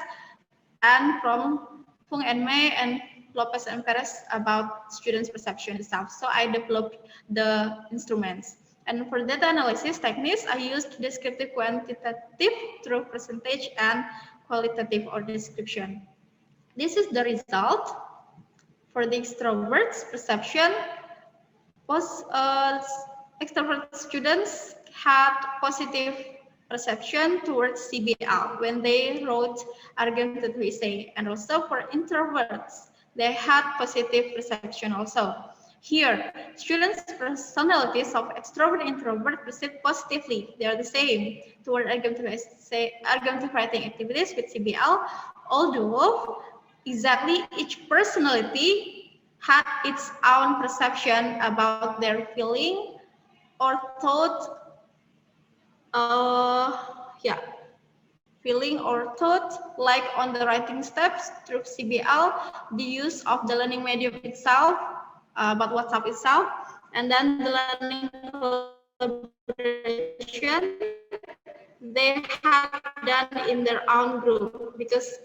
and from Fung and May and Lopez and Perez about students' perception itself. So I developed the instruments. And for data analysis techniques, I used descriptive quantitative through percentage and qualitative or description. This is the result for the extroverts perception. Extrovert students had positive perception towards CBL when they wrote argumentative essay, and also for introverts, they had positive perception also. Here, students' personalities of extrovert and introvert perceive positively. They are the same toward argumentative writing activities with CBL, although exactly each personality had its own perception about their feeling or thought. Feeling or thought, like on the writing steps through CBL, the use of the learning medium itself, about WhatsApp itself, and then the learning collaboration they have done in their own group, because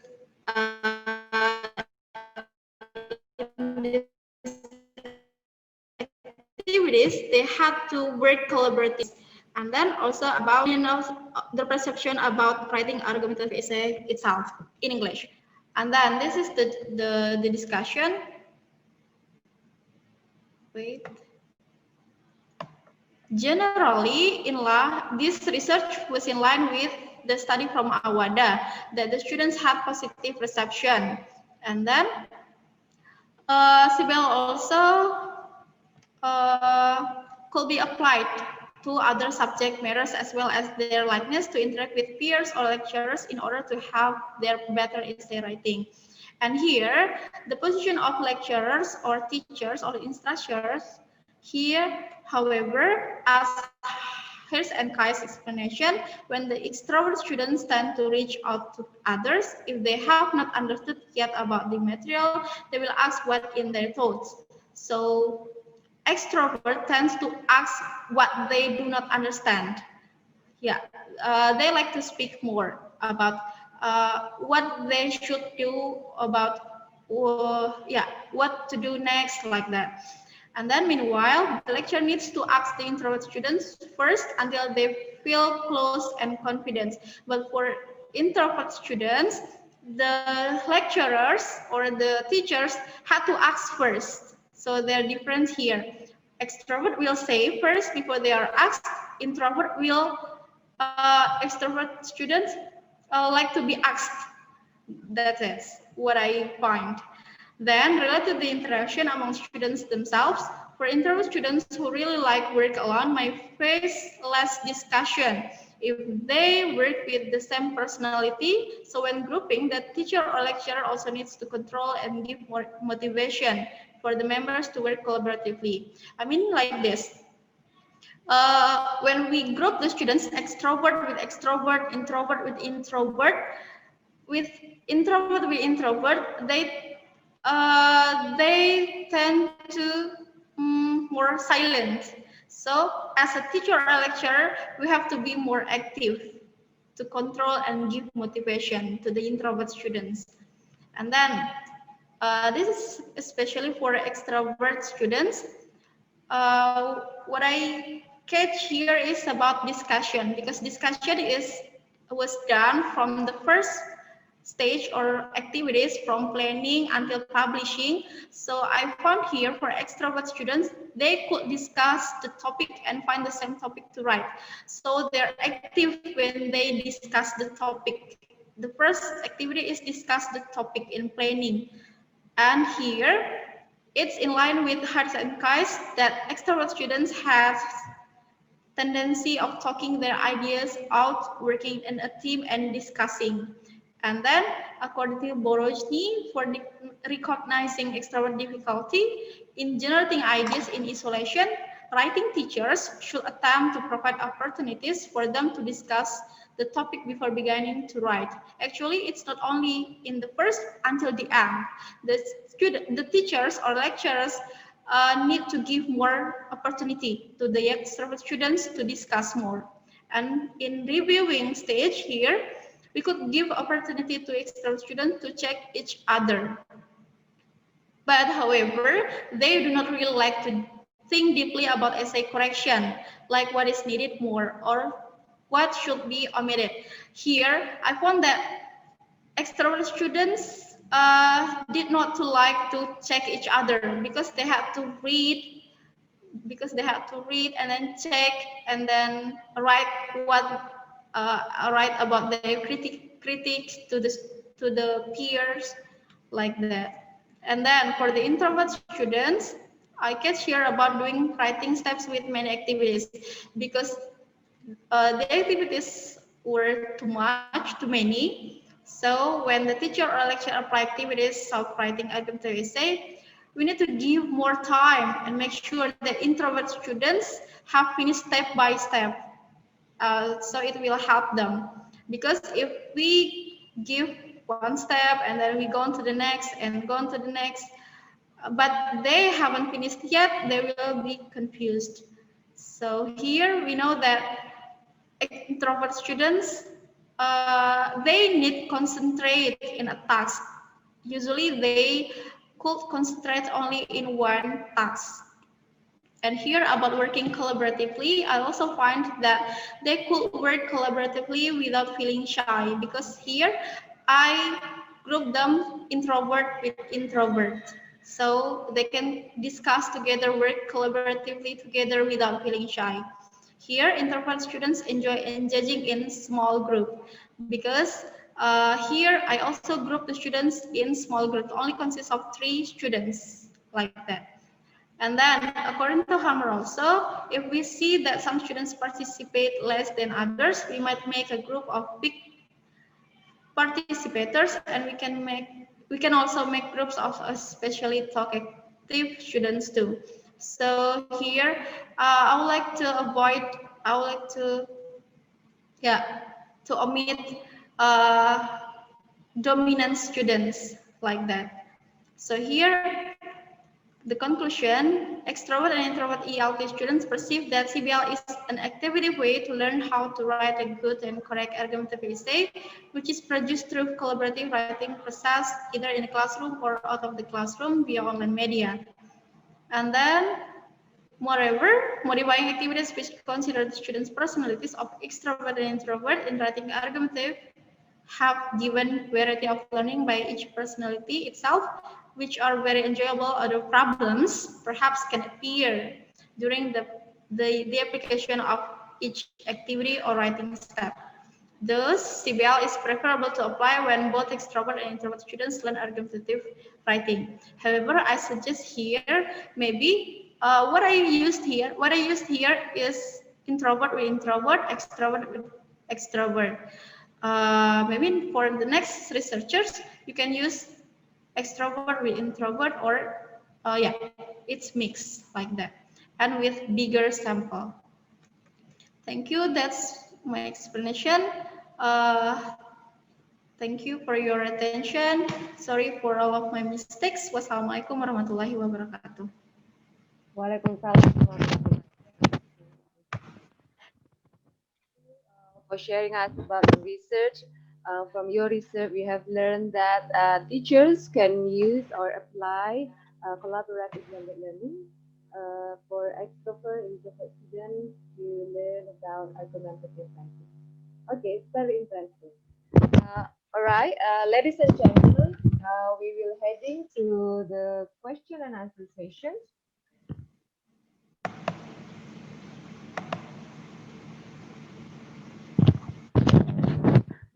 in activities they had to work collaboratively. And then also about the perception about writing argumentative essay itself in English. And then this is the discussion. Wait. Generally, this research was in line with the study from Awada that the students had positive perception. And then CBL also could be applied to other subject matters as well as their likeness to interact with peers or lecturers in order to have their better essay writing. And here, the position of lecturers or teachers or instructors here, however, as here's Kai's explanation, when the extrovert students tend to reach out to others, if they have not understood yet about the material, they will ask what in their thoughts. So extrovert tends to ask what they do not understand. Yeah, they like to speak more about what they should do about, what to do next, like that. And then meanwhile, the lecturer needs to ask the introvert students first until they feel close and confident. But for introvert students, the lecturers or the teachers had to ask first. So they're different here. Extrovert will say first before they are asked. Introvert will, extrovert students like to be asked. That is what I find. Then related to the interaction among students themselves, for introvert students who really like work alone might face less discussion if they work with the same personality. So when grouping, the teacher or lecturer also needs to control and give more motivation for the members to work collaboratively. I mean like this. When we group the students, extrovert with extrovert, introvert with introvert, with introvert, they tend to more silent. So as a teacher or a lecturer, we have to be more active to control and give motivation to the introvert students. And then this is especially for extrovert students. What I catch here is about discussion, because discussion was done from the first stage or activities from planning until publishing. So I found here for extrovert students, they could discuss the topic and find the same topic to write. So they're active when they discuss the topic. The first activity is discuss the topic in planning. And here, it's in line with HWKKS that extrovert students have tendency of talking their ideas out, working in a team and discussing. And then, according to Borojny, for recognizing extrovert difficulty in generating ideas in isolation, writing teachers should attempt to provide opportunities for them to discuss the topic before beginning to write. Actually, it's not only in the first until the end. The teachers or lecturers need to give more opportunity to the extrovert students to discuss more. And in reviewing stage here, we could give opportunity to extrovert students to check each other. But however, they do not really like to think deeply about essay correction, like what is needed more or what should be omitted. Here, I found that extrovert students did not like to check each other because they had to read, and then check and then write write about their critiques to the peers, like that. And then for the introvert students, I can share about doing writing steps with many activities, because the activities were too many. So when the teacher or lecturer apply activities of writing argumentative essay, we need to give more time and make sure that introvert students have finished step by step. So it will help them. Because if we give one step and then we go on to the next and go on to the next, but they haven't finished yet, they will be confused. So here we know that introvert students, they need concentrate in a task. Usually they could concentrate only in one task. And here about working collaboratively, I also find that they could work collaboratively without feeling shy, because here I group them introvert with introvert. So they can discuss together, work collaboratively together without feeling shy. Here, introvert students enjoy engaging in small group, because here I also group the students in small group. It only consists of 3 students, like that. And then, according to Hammer also, if we see that some students participate less than others, we might make a group of big participators, and we can also make groups of especially talkative students too. So here, I would like to omit dominant students, like that. So here, the conclusion, extrovert and introvert ELT students perceive that CBL is an active way to learn how to write a good and correct argumentative essay, which is produced through collaborative writing process, either in the classroom or out of the classroom via online media. And then, moreover, modifying activities which consider the students' personalities of extrovert and introvert in writing argumentative have given variety of learning by each personality itself, which are very enjoyable. Other problems perhaps can appear during the application of each activity or writing step. Thus, CBL is preferable to apply when both extrovert and introvert students learn argumentative writing. However, I suggest here maybe what I used here. What I used here is introvert with introvert, extrovert with extrovert. Maybe for the next researchers, you can use extrovert with introvert, or yeah, it's mixed like that, and with bigger sample. Thank you. That's my explanation. Uh, Thank you for your attention. Sorry for all of my mistakes. Wassalamualaikum warahmatullahi wabarakatuh. Waalaikumsalam warahmatullahi for sharing us about the research. From your research, we have learned that teachers can use or apply collaborative blended learning. For extrovert introvert students, you learn about argumentative thinking. Okay, it's very interesting. All right, ladies and gentlemen, we will heading to the question and answer session.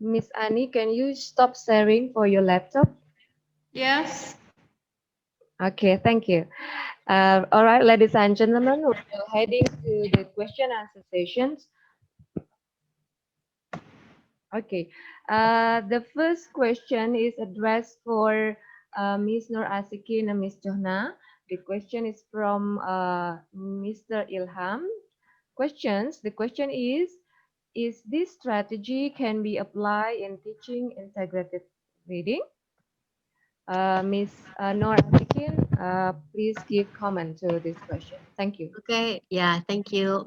Miss Annie, can you stop sharing for your laptop? Yes. Okay, thank you. All right, ladies and gentlemen, we're heading to the question and answer sessions. Okay, the first question is addressed for Miss Nur Asikin and Miss Johna. The question is from Mr. Ilham. The question is this strategy can be applied in teaching integrated reading? Miss Nur Asikin, please give comment to this question. Thank you. Okay, yeah, thank you,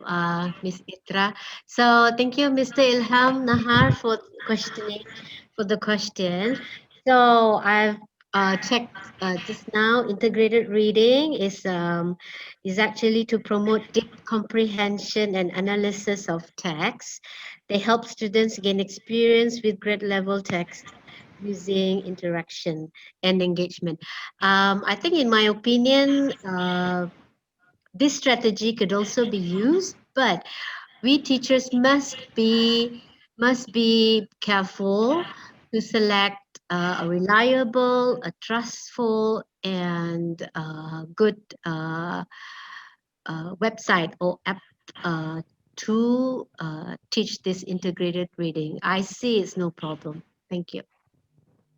Miss Itra. So thank you, Mr. Ilham Nahar, for questioning for the question. So I've checked just now. Integrated reading is actually to promote deep comprehension and analysis of text. They help students gain experience with grade level text using interaction and engagement. I think, in my opinion, this strategy could also be used, but we teachers must be careful to select a reliable, a trustful, and good website or app to teach this integrated reading. I see it's no problem. Thank you.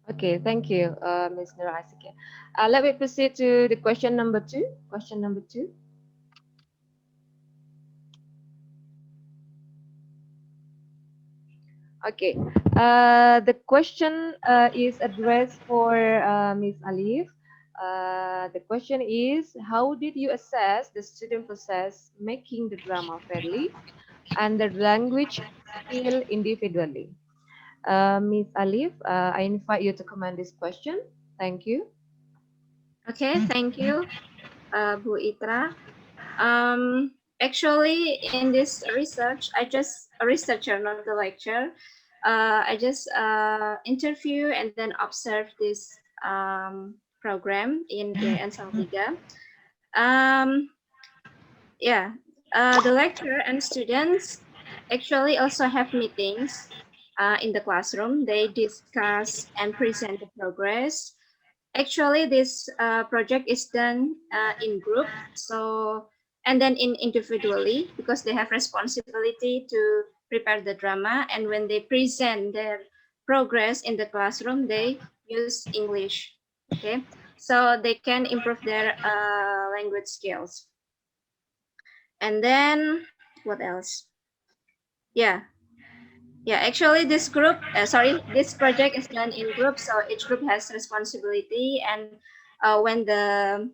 Okay, thank you, Ms. Nur Asikin. Let me proceed to the question number two. Question number two. Okay, the question is addressed for Ms. Alif. The question is, how did you assess the student process making the drama fairly and the language skill individually? Ms. Alif, I invite you to comment this question. Thank you. Okay, thank you, Bu Itra. Actually, in this research, I just a researcher, not the lecturer. I just interview and then observe this program in Salatiga. Yeah, the lecturer and students actually also have meetings in the classroom. They discuss and present the progress. Actually, this project is done in group, so and then in individually because they have responsibility to prepare the drama, and when they present their progress in the classroom, they use English. Okay, so they can improve their language skills. And then what else? Yeah. Yeah, actually this this project is done in groups, so each group has responsibility, and when the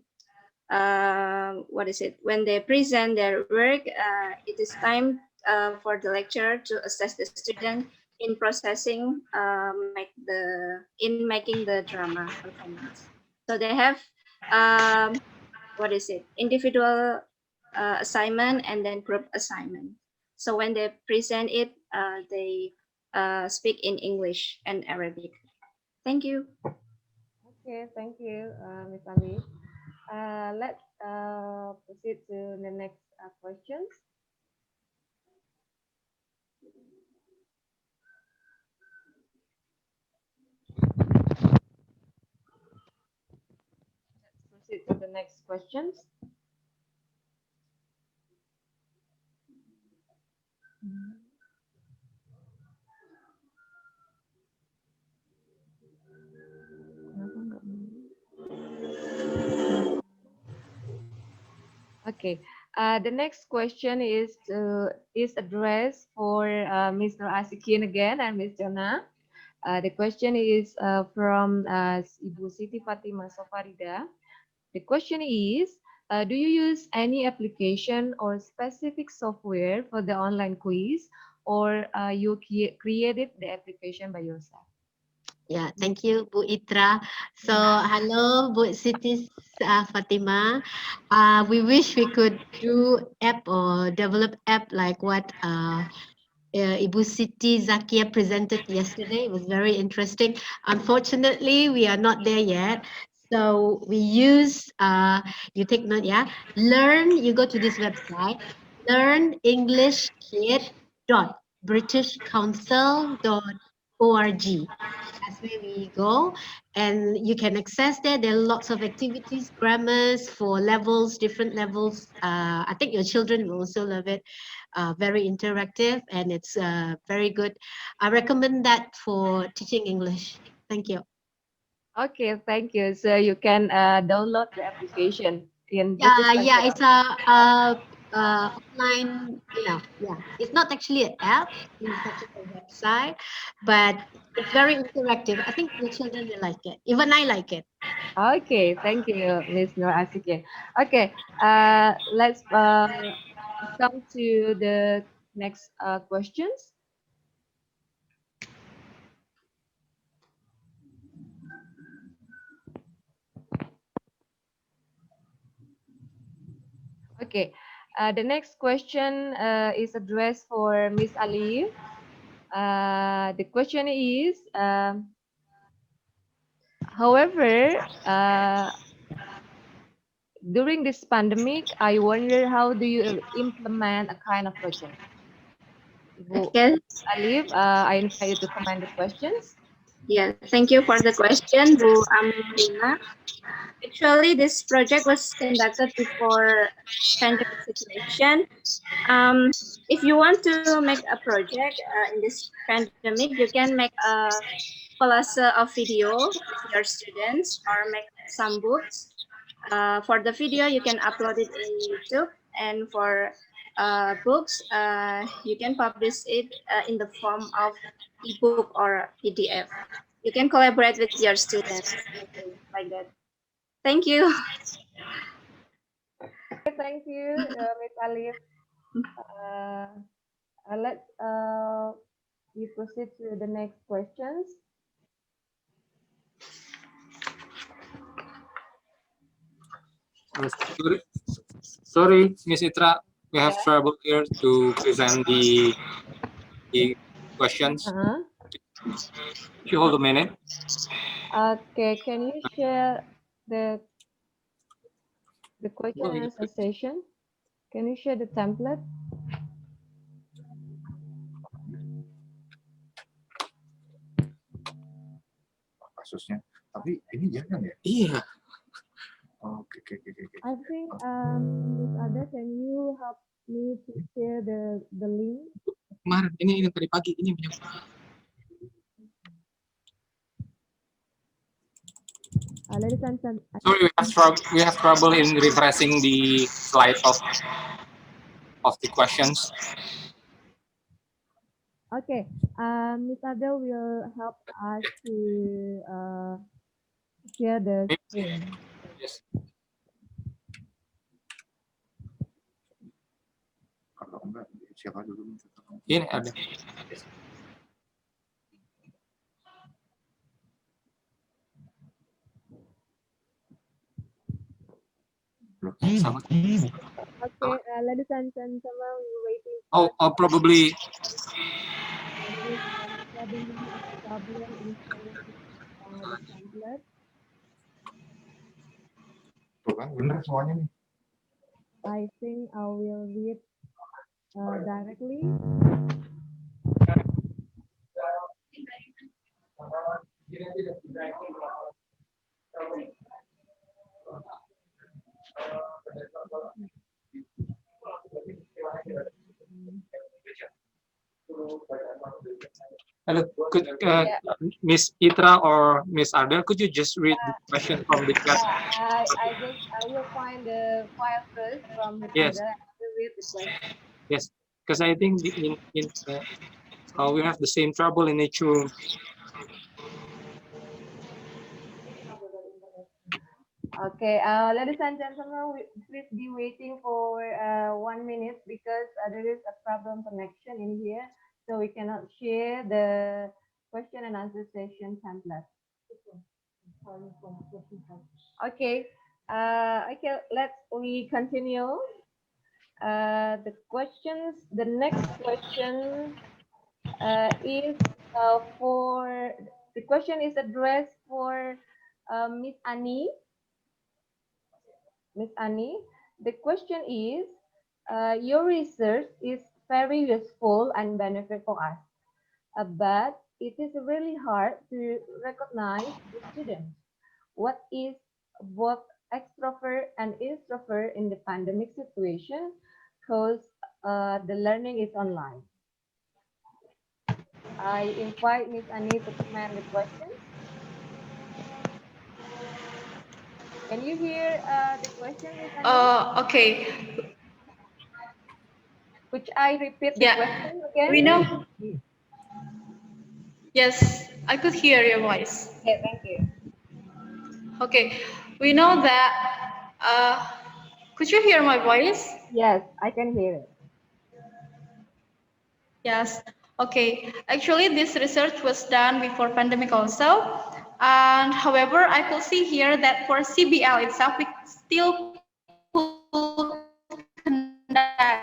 when they present their work, it is time for the lecturer to assess the student in processing making the drama performance. So they have individual assignment and then group assignment. So when they present it, they speak in English and Arabic. Thank you. Okay, thank you, Ms. Alif. Let's proceed to the next questions. the next questions. Okay, the next question is addressed for Mr. Asikin again and Ms. Johna. The question is from Ibu Siti Fatima Sofarida. The question is, do you use any application or specific software for the online quiz, or you created the application by yourself? Yeah, thank you, Bu Itra. So, hello, Bu Siti Fatima. We wish we could do app or develop app like what Ibu Siti Zakia presented yesterday. It was very interesting. Unfortunately, we are not there yet. So we use, you take note, yeah, you go to this website, learnenglishkid.britishcouncil.org. That's where we go, and you can access there. There are lots of activities, grammars for levels, different levels. I think your children will also love it. Very interactive, and it's very good. I recommend that for teaching English. Thank you. Okay, thank you. So you can download the application in Yeah, it's a offline, yeah. It's not actually an app, it's actually a website, but it's very interactive. I think the children will like it. Even I like it. Okay, thank you, Ms. Nur Asikin. Okay, let's come to the next questions. Okay, the next question is addressed for Miss Alif. The question is, however, during this pandemic, I wonder how do you implement a kind of project? Ibu Okay. Alif, I invite you to comment the questions. Yeah, thank you for the question, Bu Amina. Actually, this project was conducted before pandemic situation. If you want to make a project in this pandemic, you can make a collage of video with your students or make some books. For the video, you can upload it in YouTube, and for books, you can publish it in the form of ebook or PDF. You can collaborate with your students like that. Thank you. Thank you, Ms. Alif. Let's we proceed to the next questions. Sorry, Miss Itra, we have trouble here to present the questions. If you hold a minute. Okay, can you share the question and answer session? Can you share the template? Kasusnya, tapi ini jangan ya? Iya. Oke. I think Miss Ada, can you help me to share the link? Kemarin ini tadi pagi ini punya. Ladies and gentlemen. Sorry, we have trouble in refreshing the slide of the questions. Okay, Miss Ada will help us to share the screen. Yes. Kalau enggak, siapa dulu? Ini ada. Sama. Okay, ladies and gentlemen, we're waiting. Oh, probably. Problem in sharing the template. Tuh kan, benar semuanya nih. I think I will read directly. Hello, could Miss Itra or Miss Ardel, could you just read the question from the chat? I will find the file first from Miss Yes, Ardel. I will read the question. yes, because I think we have the same trouble in each room. Okay, ladies and gentlemen, please be waiting for 1 minute because there is a problem connection in here, so we cannot share the question and answer session template. Okay, okay, we continue. The next question is the question is addressed for Miss Annie. Miss Annie, the question is, your research is very useful and benefit for us, but it is really hard to recognize the students. What is both extrovert and introvert in the pandemic situation? Because the learning is online. I invite Miss Annie to comment the questions. Can you hear the question, Miss Annie? Okay. Could I repeat the question again? We know. Yes, I could hear your voice. Okay, thank you. Okay, we know that. Could you hear my voice? Yes, I can hear it. Yes. Okay. Actually, this research was done before pandemic also. And however, I could see here that for CBL itself, we still conduct,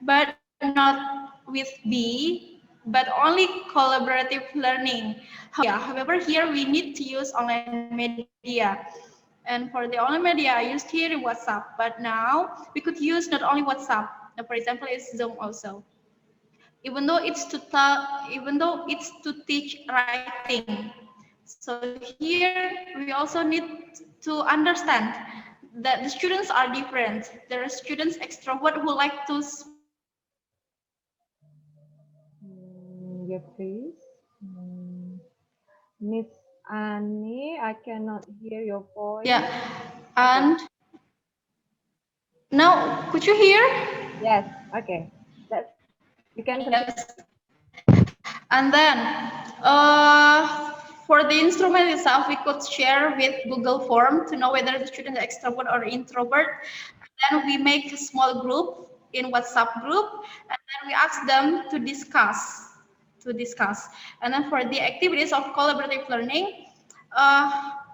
but not with B, but only collaborative learning. However, here we need to use online media. And for the online media, I used here WhatsApp, but now we could use not only WhatsApp. For example, it's Zoom also. Even though it's to teach writing. So here we also need to understand that the students are different. There are students extrovert who like to Yeah, please. Miss Annie, I cannot hear your voice. Yeah, and now could you hear? Yes, okay. You can continue. Yes. And then for the instrument itself, we could share with Google Form to know whether the student is extrovert or introvert. And then we make a small group in WhatsApp group, and then we ask them to discuss. And then for the activities of collaborative learning,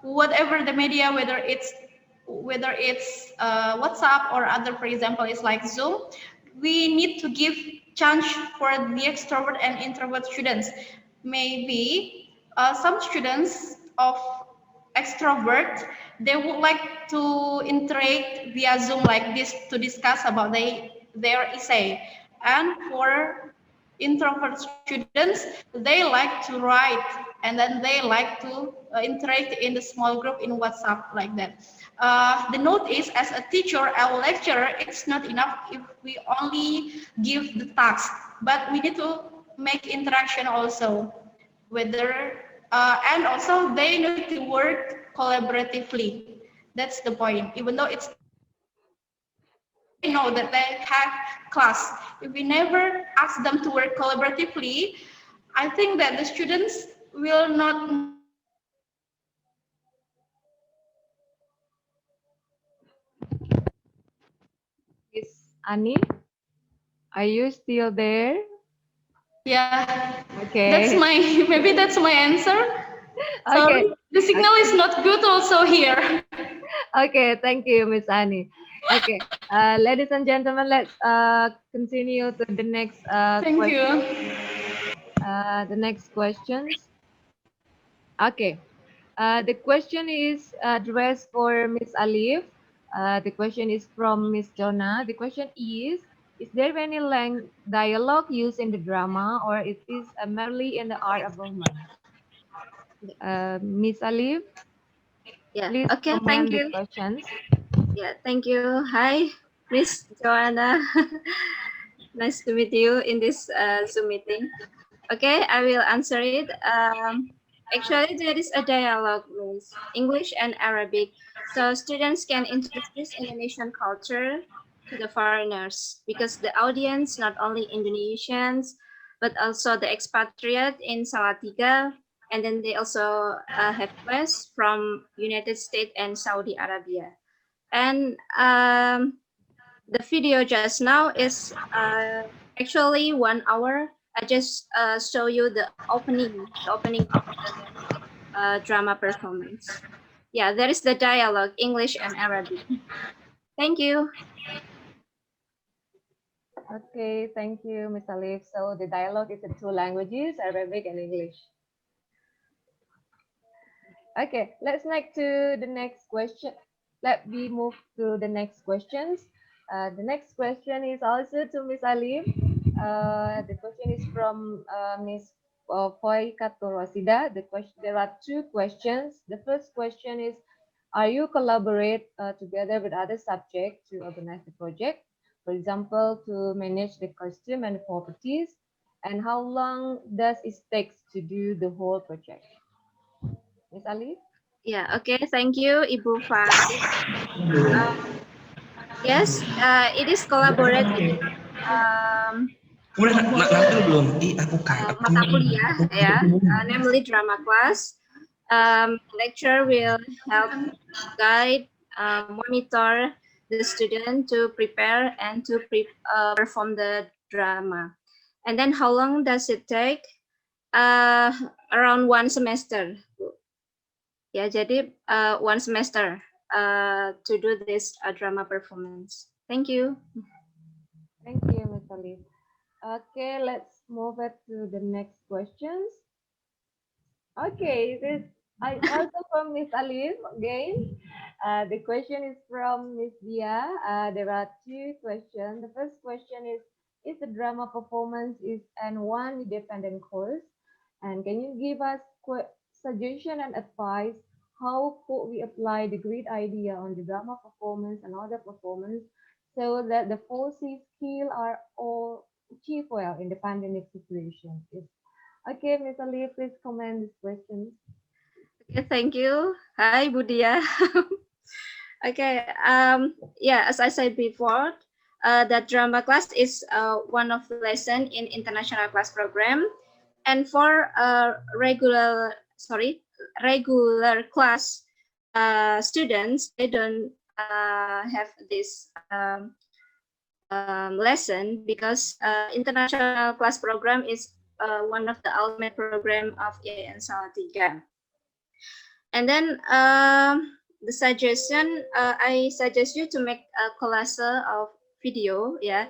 whatever the media, whether it's WhatsApp or other, for example, it's like Zoom, we need to give chance for the extrovert and introvert students. Maybe some students of extrovert, they would like to interact via Zoom like this to discuss about their essay. And for introvert students, they like to write, and then they like to interact in the small group in WhatsApp like that. The note is, as a teacher, our lecturer, it's not enough if we only give the task, but we need to make interaction also. And also they need to work collaboratively. That's the point. Even though they know that they have class, if we never ask them to work collaboratively, I think that the students will not. Miss Annie, are you still there? Yeah. Okay. Maybe that's my answer. Sorry, Okay. the signal is not good also here. Okay, thank you, Miss Annie. Okay, ladies and gentlemen, let's continue to the next Thank question. you. The next questions. Okay, the question is addressed for Miss Alif. The question is from Miss Johna. The question is there any dialogue used in the drama, or it is merely in the art of romance? Miss Alif, Yeah. please Okay. comment Thank the you. questions. Yeah, thank you. Hi, Miss Johna. Nice to meet you in this Zoom meeting. Okay, I will answer it. Actually, there is a dialogue with English and Arabic, so students can introduce Indonesian culture to the foreigners because the audience not only Indonesians but also the expatriate in Salatiga, and then they also have guests from United States and Saudi Arabia. And the video just now is actually 1 hour. I just show you the opening of the drama performance. Yeah, there is the dialogue, English and Arabic. Thank you. Okay, thank you, Ms. Alif. So the dialogue is in two languages, Arabic and English. Okay, let's next to the next question. Let me move to the next questions. The next question is also to Ms. Alif. The question is from Ms. Foy Katorosida. There are two questions. The first question is, are you collaborate together with other subjects to organize the project? For example, to manage the costume and properties, and how long does it take to do the whole project? Ms. Ali? Yeah, okay, thank you, Ibu Farid. Yes, it is collaborative. Udah nampil belum? Aku Mata kuliah, ya, namely drama class. Lecturer will help guide, monitor the student to prepare and to perform the drama. And then how long does it take? Around 1 semester. Ya, jadi 1 semester to do this drama performance. Thank you. Thank you, Ms. Ali. Okay, let's move it to the next questions. Okay, this I also from Miss Alif again. The question is from Miss Dia. There are two questions. The first question is the drama performance is an one independent course? And can you give us suggestion and advice how could we apply the great idea on the drama performance and other performance so that the 4C skill are all achieved well in the pandemic situation? Okay, Ms. Ali, please comment this question. Okay, thank you. Hi, Budia. Okay, yeah, as I said before, that drama class is one of the lesson in international class program, and for regular class students, they don't have this lesson because international class program is one of the ultimate program of IAIN Salatiga. And then the suggestion, I suggest you to make a collage of video. Yeah,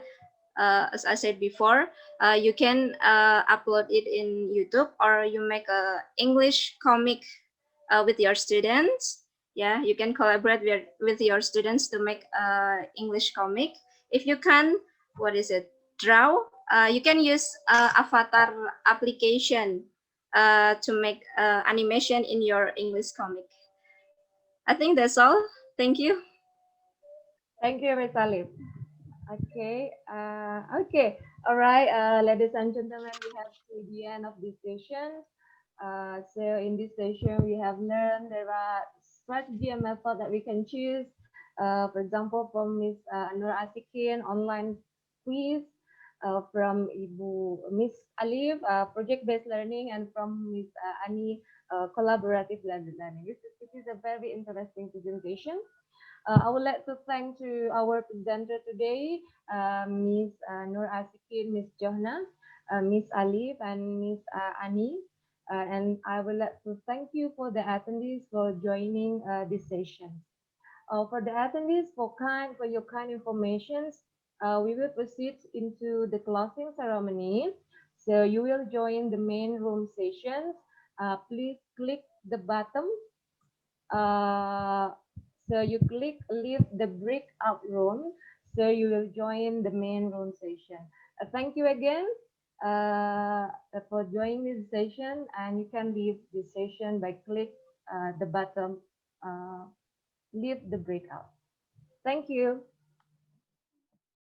as I said before, you can upload it in YouTube, or you make a English comic with your students. Yeah, you can collaborate with your students to make English comic. If you can, draw, you can use avatar application to make animation in your English comic. I think that's all. Thank you. Thank you, Ms. Alif. Okay, okay, all right, ladies and gentlemen, we have to the end of this session. So in this session, we have learned there are strategy and method that we can choose. For example, from Ms. Asikin, online quiz, from Miss Alif, project-based learning, and from Miss Ani, collaborative learning. This is a very interesting presentation. I would like to thank to our presenter today, Ms. Nur Asikin, Ms. Johna, Ms. Alif, and Ms. Ani. And I would like to thank you for the attendees for joining this session. For the attendees, for your kind information, we will proceed into the closing ceremony. So you will join the main room sessions. Please click the button. So you click leave the breakout room. So you will join the main room session. Thank you again for joining this session, and you can leave the session by click the button leave the breakout. Thank you.